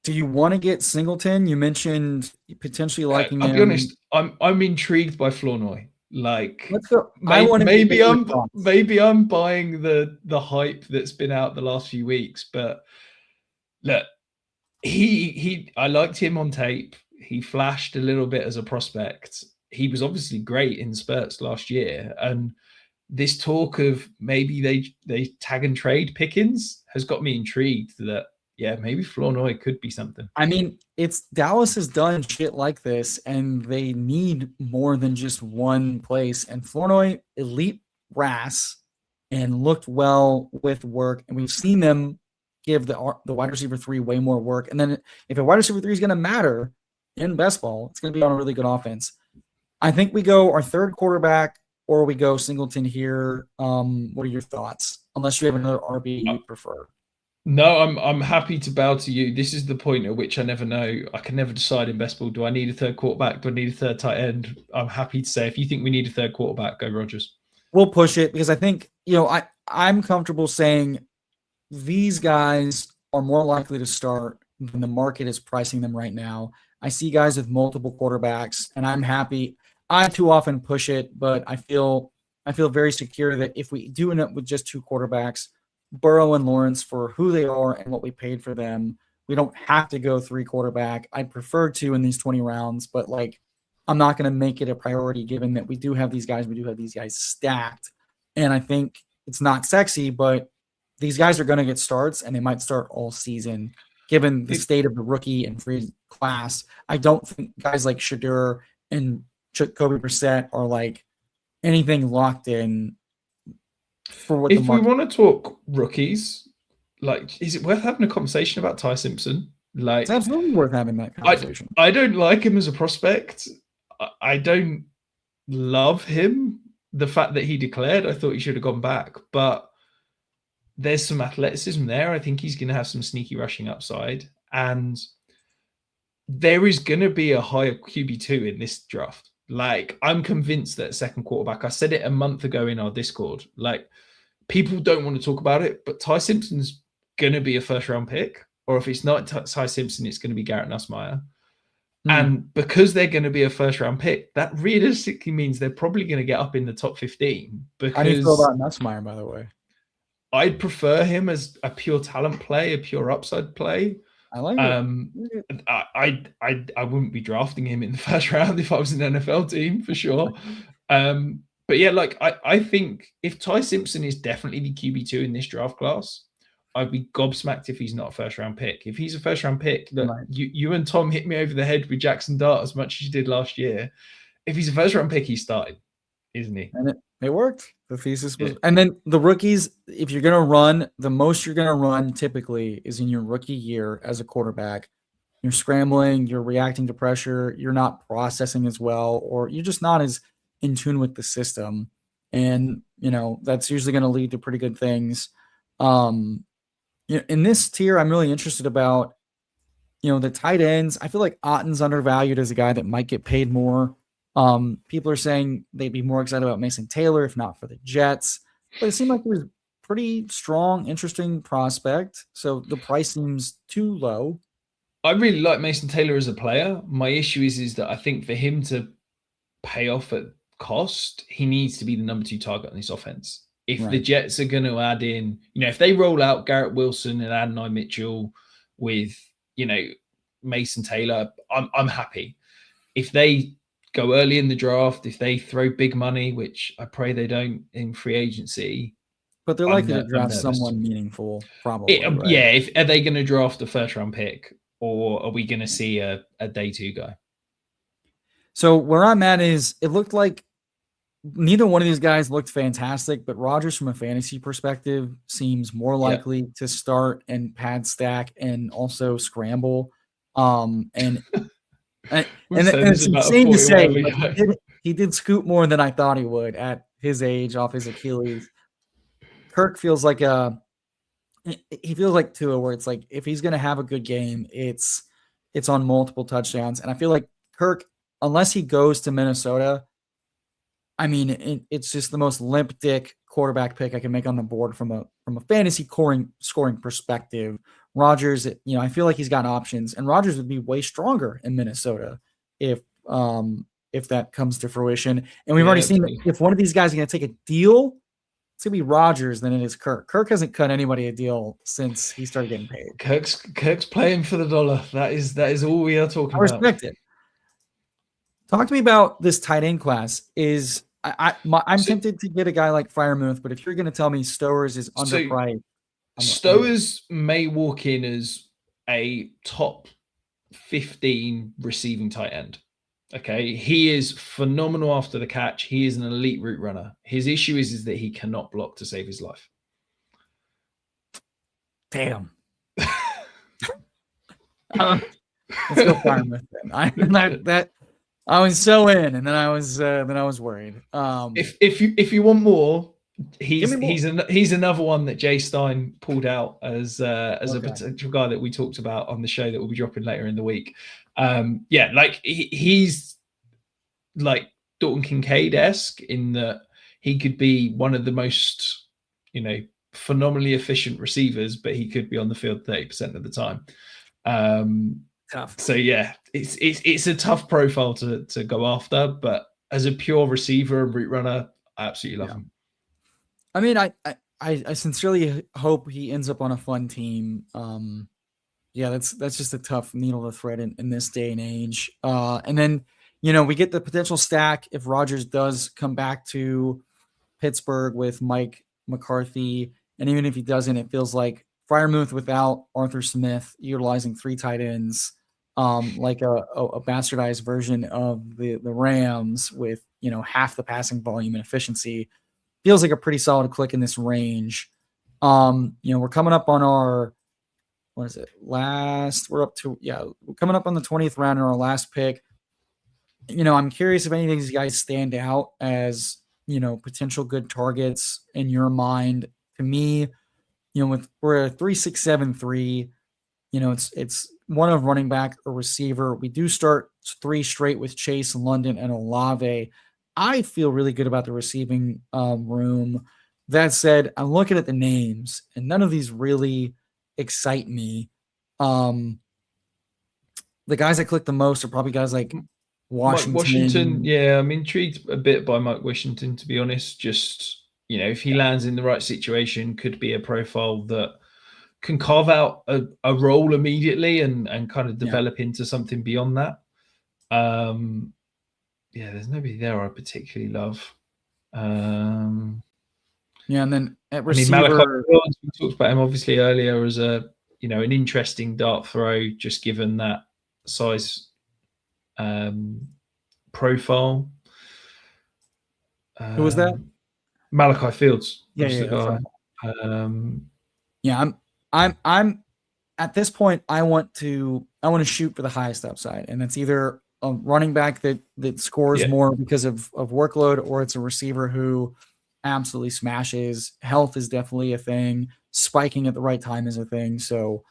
A: Do you want to get Singleton? You mentioned potentially liking him.
B: I'll be honest, I'm intrigued by Flournoy. Like
A: let's go.
B: Maybe I'm buying the hype that's been out the last few weeks, but look, I liked him on tape. He flashed a little bit as a prospect. He was obviously great in spurts last year, and this talk of maybe they tag and trade Pickens has got me intrigued that maybe Flournoy could be something.
A: I mean, it's Dallas has done shit like this, and they need more than just one place. And Flournoy, elite brass, and looked well with work. And we've seen them give the wide receiver 3 way more work. And then if a wide receiver 3 is going to matter in best ball, it's going to be on a really good offense. I think we go our third quarterback or we go Singleton here. What are your thoughts? Unless you have another RB you prefer.
B: No, I'm happy to bow to you. This is the point at which I never know. I can never decide in best ball. Do I need a third quarterback? Do I need a third tight end? I'm happy to say if you think we need a third quarterback, go Rodgers.
A: We'll push it because I think, I'm comfortable saying these guys are more likely to start than the market is pricing them right now. I see guys with multiple quarterbacks, and I'm happy. I too often push it, but I feel very secure that if we do end up with just 2 quarterbacks, Burrow and Lawrence, for who they are and what we paid for them, we don't have to go 3 quarterback. I'd prefer to in these 20 rounds, but I'm not going to make it a priority given that we do have these guys. We do have these guys stacked, and I think it's not sexy, but these guys are going to get starts, and they might start all season. Given the state of the rookie and free class, I don't think guys like Shadur and Jacoby Brissett are anything locked in for what.
B: If we want to talk rookies, is it worth having a conversation about Ty Simpson?
A: It's absolutely worth having that conversation.
B: I don't like him as a prospect. I don't love him. The fact that he declared, I thought he should have gone back, but there's some athleticism there. I think he's going to have some sneaky rushing upside, and there is going to be a higher QB2 in this draft. I'm convinced that second quarterback, I said it a month ago in our Discord, people don't want to talk about it, but Ty Simpson's going to be a first round pick, or if it's not Ty Simpson, it's going to be Garrett Nussmeier. And because they're going to be a first round pick, that realistically means they're probably going to get up in the top 15. Because
A: how do you feel about Nussmeier, by the way?
B: I'd prefer him as a pure talent play, a pure upside play.
A: I like it.
B: I wouldn't be drafting him in the first round if I was an NFL team for sure. But yeah, I think if Ty Simpson is definitely the QB2 in this draft class, I'd be gobsmacked if he's not a first round pick. If he's a first round pick, look, you and Tom hit me over the head with Jackson Dart as much as you did last year. If he's a first round pick, he's starting, isn't he?
A: And it worked. The thesis was, and then the rookies, if you're going to run, the most you're going to run typically is in your rookie year as a quarterback. You're scrambling, you're reacting to pressure, you're not processing as well, or you're just not as in tune with the system. And, that's usually going to lead to pretty good things. In this tier, I'm really interested about, the tight ends. I feel like Otten's undervalued as a guy that might get paid more. People are saying they'd be more excited about Mason Taylor if not for the Jets, but it seemed like he was pretty strong, interesting prospect. So the price seems too low.
B: I really like Mason Taylor as a player. My issue is that I think for him to pay off at cost, he needs to be the number 2 target on this offense. If the Jets are going to add in, if they roll out Garrett Wilson and Adonai Mitchell with, Mason Taylor, I'm happy. If they go early in the draft, if they throw big money, which I pray they don't in free agency.
A: But they're likely to draft someone meaningful, probably.
B: Right? Yeah, are they going to draft a first round pick, or are we going to see a day 2 guy?
A: So where I'm at is it looked like neither one of these guys looked fantastic, but Rodgers from a fantasy perspective seems more likely to start and pad stack and also scramble. And it's insane to say, but he did scoot more than I thought he would at his age off his Achilles. Kirk feels like Tua, where it's like if he's going to have a good game, it's on multiple touchdowns. And I feel like Kirk, unless he goes to Minnesota, I mean, it's just the most limp dick quarterback pick I can make on the board from a fantasy scoring perspective. Rodgers, I feel like he's got options, and Rodgers would be way stronger in Minnesota if that comes to fruition. And we've already seen that if one of these guys is going to take a deal, it's going to be Rodgers than it is Kirk. Kirk hasn't cut anybody a deal since he started getting paid.
B: Kirk's playing for the dollar. That is all we are talking about.
A: I respect it. Talk to me about this tight end class. I'm tempted to get a guy like Freiermuth, but if you're going to tell me Stowers is underpriced,
B: Stowers may walk in as a top 15 receiving tight end. Okay, he is phenomenal after the catch. He is an elite route runner. His issue is that he cannot block to save his life.
A: Damn. Let's go Firemouth then. I was so in, and then I was worried.
B: If you want more,
A: Give me more.
B: he's another one that Jay Stein pulled out as a
A: Okay.
B: potential guy that we talked about on the show that we'll be dropping later in the week. Yeah, like he's like Dalton Kincaid-esque in that he could be one of the most, phenomenally efficient receivers, but he could be on the field 30% of the time.
A: Tough.
B: So yeah, it's a tough profile to go after, but as a pure receiver and route runner, I absolutely love him.
A: I mean, I sincerely hope he ends up on a fun team. Yeah, that's just a tough needle to thread in this day and age. And then we get the potential stack if Rodgers does come back to Pittsburgh with Mike McCarthy, and even if he doesn't, it feels like Freiermuth without Arthur Smith, utilizing 3 tight ends, like a bastardized version of the Rams with half the passing volume and efficiency, feels like a pretty solid click in this range. We're coming up on our what is it? We're coming up on the 20th round in our last pick. I'm curious if any of these guys stand out as, potential good targets in your mind. To me, we're a 3-6-7-3, it's one of running back or receiver. We do start 3 straight with Chase, London, and Olave. I feel really good about the receiving room. That said, I'm looking at the names, and none of these really excite me. The guys that click the most are probably guys like Washington.
B: Mike Washington, yeah, I'm intrigued a bit by Mike Washington, to be honest. Just, if he lands in the right situation, could be a profile that can carve out a role immediately and kind of develop into something beyond that. Yeah, there's nobody there I particularly love.
A: And then at receiver,
B: Malachi Fields, we talked about him obviously earlier as an interesting dart throw, just given that size profile.
A: Who was that?
B: Malachi Fields.
A: Yeah. I'm at this point. I want to shoot for the highest upside, and it's either a running back that scores more because of workload, or it's a receiver who absolutely smashes. Health is definitely a thing. Spiking at the right time is a thing. So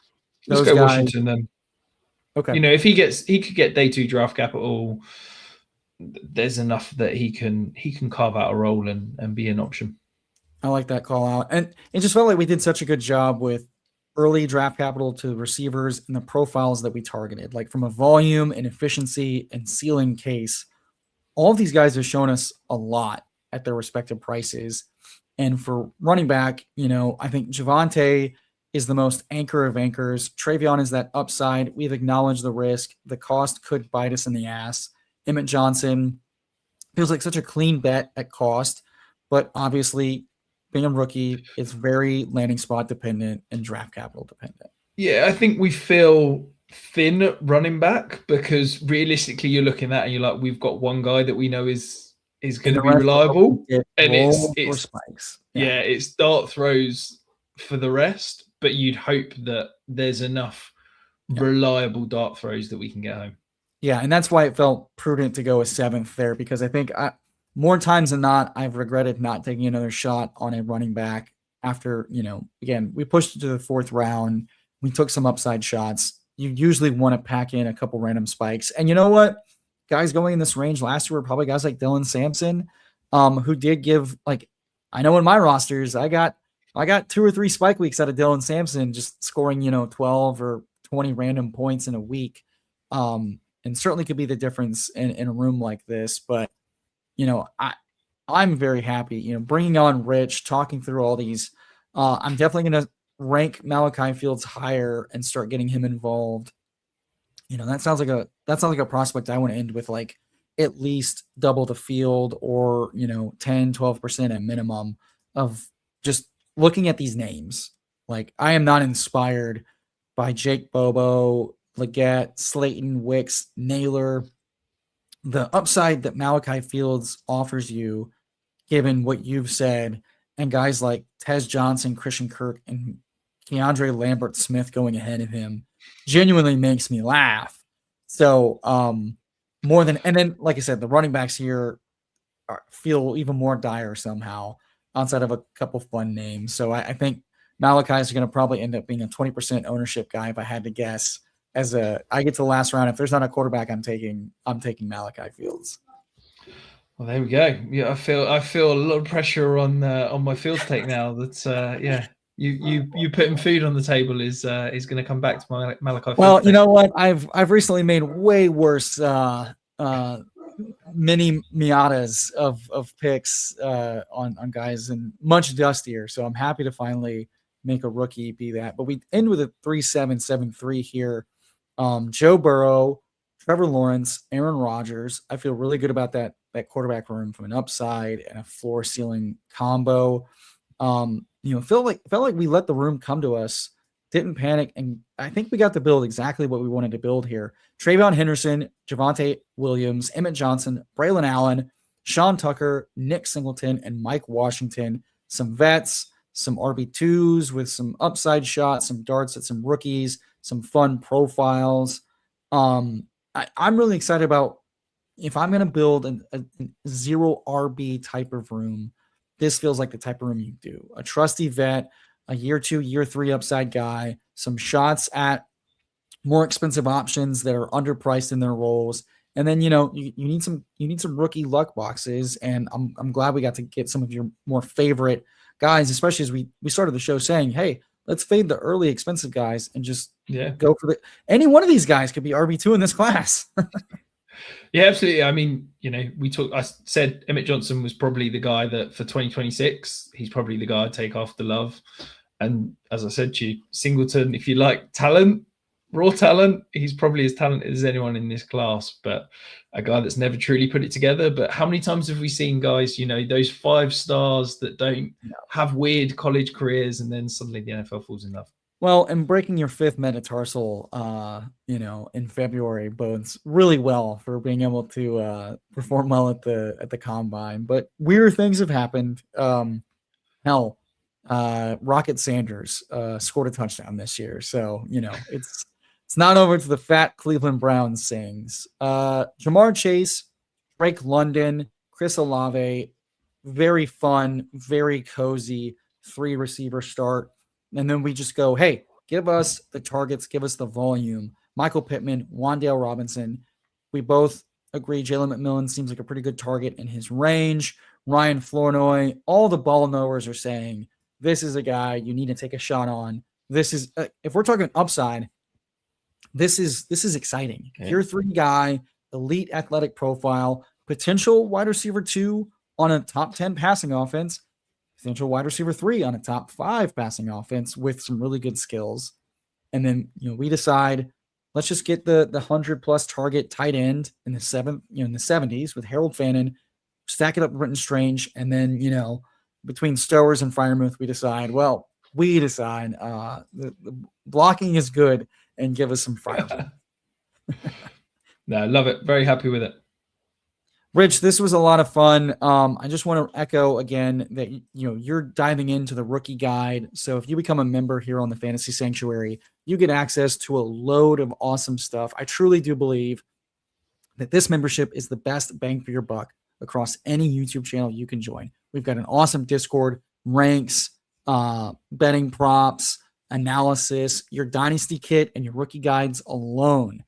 B: let's go guys, Washington then.
A: Okay.
B: If he could get day 2 draft capital, there's enough that he can carve out a role and be an option.
A: I like that call out. And it just felt like we did such a good job with early draft capital to receivers and the profiles that we targeted, like from a volume and efficiency and ceiling case. All of these guys have shown us a lot at their respective prices. And for running back, I think Javonte is the most anchor of anchors. Travion is that upside. We've acknowledged the risk. The cost could bite us in the ass. Emmett Johnson feels like such a clean bet at cost, but obviously being a rookie, it's very landing spot dependent and draft capital dependent.
B: Yeah, I think we feel thin running back because realistically you're looking at and you're like, we've got one guy that we know is going to be reliable, and it's
A: spikes.
B: Yeah, it's dart throws for the rest, but you'd hope that there's enough reliable dart throws that we can get home.
A: Yeah, and that's why it felt prudent to go a 7th there, because I think more times than not, I've regretted not taking another shot on a running back after, again, we pushed it to the 4th round. We took some upside shots. You usually want to pack in a couple random spikes. And you know what? Guys going in this range last year were probably guys like Dylan Sampson, who did give, I know in my rosters, I got 2 or 3 spike weeks out of Dylan Sampson, just scoring, 12 or 20 random points in a week. And certainly could be the difference in a room like this. But, I'm very happy, bringing on Rich, talking through all these. I'm definitely going to rank Malachi Fields higher and start getting him involved. That sounds like a prospect I want to end with, like at least double the field or, 10, 12% at minimum of just looking at these names. Like, I am not inspired by Jake Bobo, Leggett, Slayton, Wicks, Naylor. The upside that Malachi Fields offers you, given what you've said, and guys like Tez Johnson, Christian Kirk, and Keandre Lambert Smith going ahead of him, genuinely makes me laugh. So more than, and then like I said, the running backs here feel even more dire somehow outside of a couple fun names. So I think Malachi is going to probably end up being a 20% ownership guy if I had to guess. I get to the last round, if there's not a quarterback I'm taking Malachi Fields.
B: Well, there we go. Yeah, I feel a lot of pressure on my Fields take now. That's yeah. You putting food on the table is going to come back to my Malachi Fields.
A: Well, you know what? I've recently made way worse mini Miatas of picks on guys and much dustier. So I'm happy to finally make a rookie be that. But we end with a 3-7-7-3 here. Joe Burrow, Trevor Lawrence, Aaron Rodgers. I feel really good about that quarterback room from an upside and a floor ceiling combo. Felt like we let the room come to us, didn't panic, and I think we got to build exactly what we wanted to build here. Travion Henderson, Javonte Williams, Emmett Johnson, Braylon Allen, Sean Tucker, Nick Singleton, and Mike Washington. Some vets, some RB2s with some upside shots, some darts at some rookies, some fun profiles. I'm really excited about if I'm going to build a zero RB type of room. This feels like the type of room you do. A trusty vet, a year 2, year 3 upside guy, some shots at more expensive options that are underpriced in their roles. And then, you need some rookie luck boxes. And I'm glad we got to get some of your more favorite guys, especially as we started the show saying, hey, let's fade the early expensive guys and just go for any one of these guys could be RB2 in this class.
B: Yeah, absolutely. I mean, I said Emmett Johnson was probably the guy that for 2026, he's probably the guy I'd take after Love. And as I said to you, Singleton, if you like talent, raw talent, he's probably as talented as anyone in this class, but a guy that's never truly put it together. But how many times have we seen guys, those 5 stars that don't have weird college careers and then suddenly the NFL falls in love?
A: Well, and breaking your 5th metatarsal, in February bodes really well for being able to perform well at the combine. But weird things have happened. Rocket Sanders scored a touchdown this year, so it's not over to the fat Cleveland Browns sings. Jamar Chase, Drake London, Chris Olave, very fun, very cozy 3 receiver start. And then we just go, hey, give us the targets, give us the volume. Michael Pittman, Wan'Dale Robinson. We both agree Jalen McMillan seems like a pretty good target in his range. Ryan Flournoy, all the ball knowers are saying, this is a guy you need to take a shot on. This is, if we're talking upside, this is exciting. Okay. Year 3 guy, elite athletic profile, potential wide receiver 2 on a top 10 passing offense. Potential wide receiver 3 on a top 5 passing offense with some really good skills. And then, we decide, let's just get the 100+ target tight end in the 70s with Harold Fannin, stack it up with Brenton Strange. And then, between Stowers and Freiermuth, we decide the blocking is good and give us some fire.
B: No, I love it. Very happy with it.
A: Rich, this was a lot of fun. I just want to echo again that you're diving into the rookie guide. So if you become a member here on the Fantasy Sanctuary, you get access to a load of awesome stuff. I truly do believe that this membership is the best bang for your buck across any YouTube channel you can join. We've got an awesome Discord, ranks, betting props, analysis. Your Dynasty kit and your rookie guides alone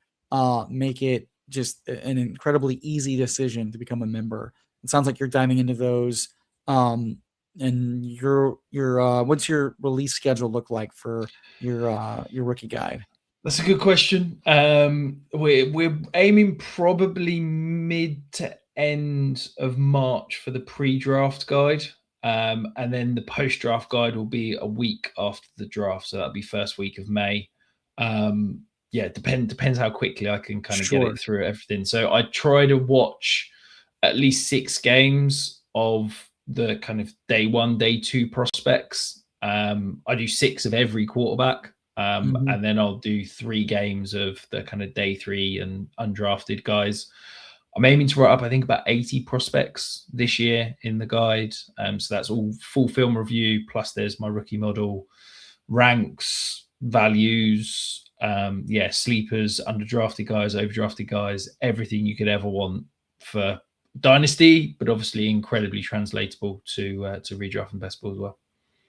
A: make it just an incredibly easy decision to become a member. It sounds like you're diving into those. And your what's your release schedule look like for your rookie guide?
B: That's a good question. We're aiming probably mid to end of March for the pre-draft guide. And then the post-draft guide will be a week after the draft. So that'll be first week of May. Yeah, depends how quickly I can kind of get it through everything. So I try to watch at least 6 games of the kind of day 1, day 2 prospects. I do 6 of every quarterback. And then I'll do 3 games of the kind of day 3 and undrafted guys. I'm aiming to write up, I think, about 80 prospects this year in the guide. So that's all full film review. Plus there's my rookie model, ranks, values, sleepers, underdrafted guys, overdrafted guys, everything you could ever want for Dynasty, but obviously incredibly translatable to redraft and best ball as well.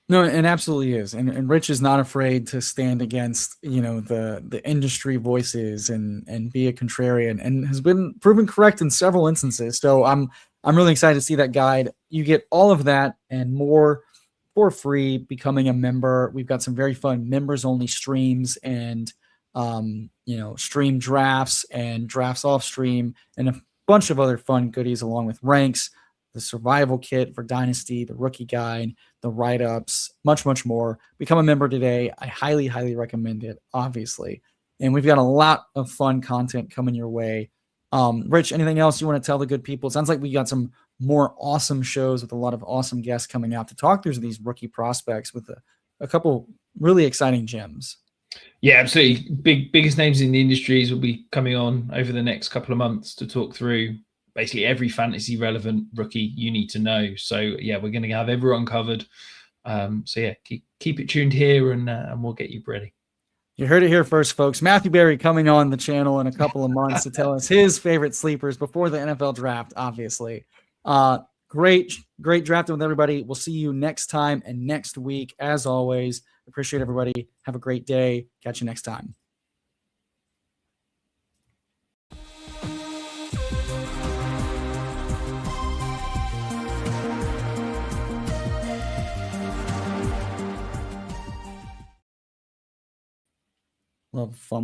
A: No, it absolutely is. And Rich is not afraid to stand against, the industry voices and be a contrarian, and has been proven correct in several instances. So I'm really excited to see that guide. You get all of that and more for free becoming a member. We've got some very fun members only streams and stream drafts and drafts off stream and a bunch of other fun goodies along with ranks, the survival kit for Dynasty, the rookie guide, the write-ups, much, much more. Become a member today. I highly, highly recommend it, obviously. And we've got a lot of fun content coming your way. Rich, anything else you want to tell the good people? It sounds like we got some more awesome shows with a lot of awesome guests coming out to talk through these rookie prospects with a couple really exciting gems.
B: Yeah, absolutely. Biggest names in the industries will be coming on over the next couple of months to talk through basically every fantasy relevant rookie you need to know. So yeah, we're going to have everyone covered. So yeah, keep it tuned here and we'll get you ready.
A: You heard it here first, folks. Matthew Berry coming on the channel in a couple of months to tell us his favorite sleepers before the NFL draft, obviously. Great drafting with everybody. We'll see you next time and next week. As always, appreciate everybody. Have a great day. Catch you next time. Love fun.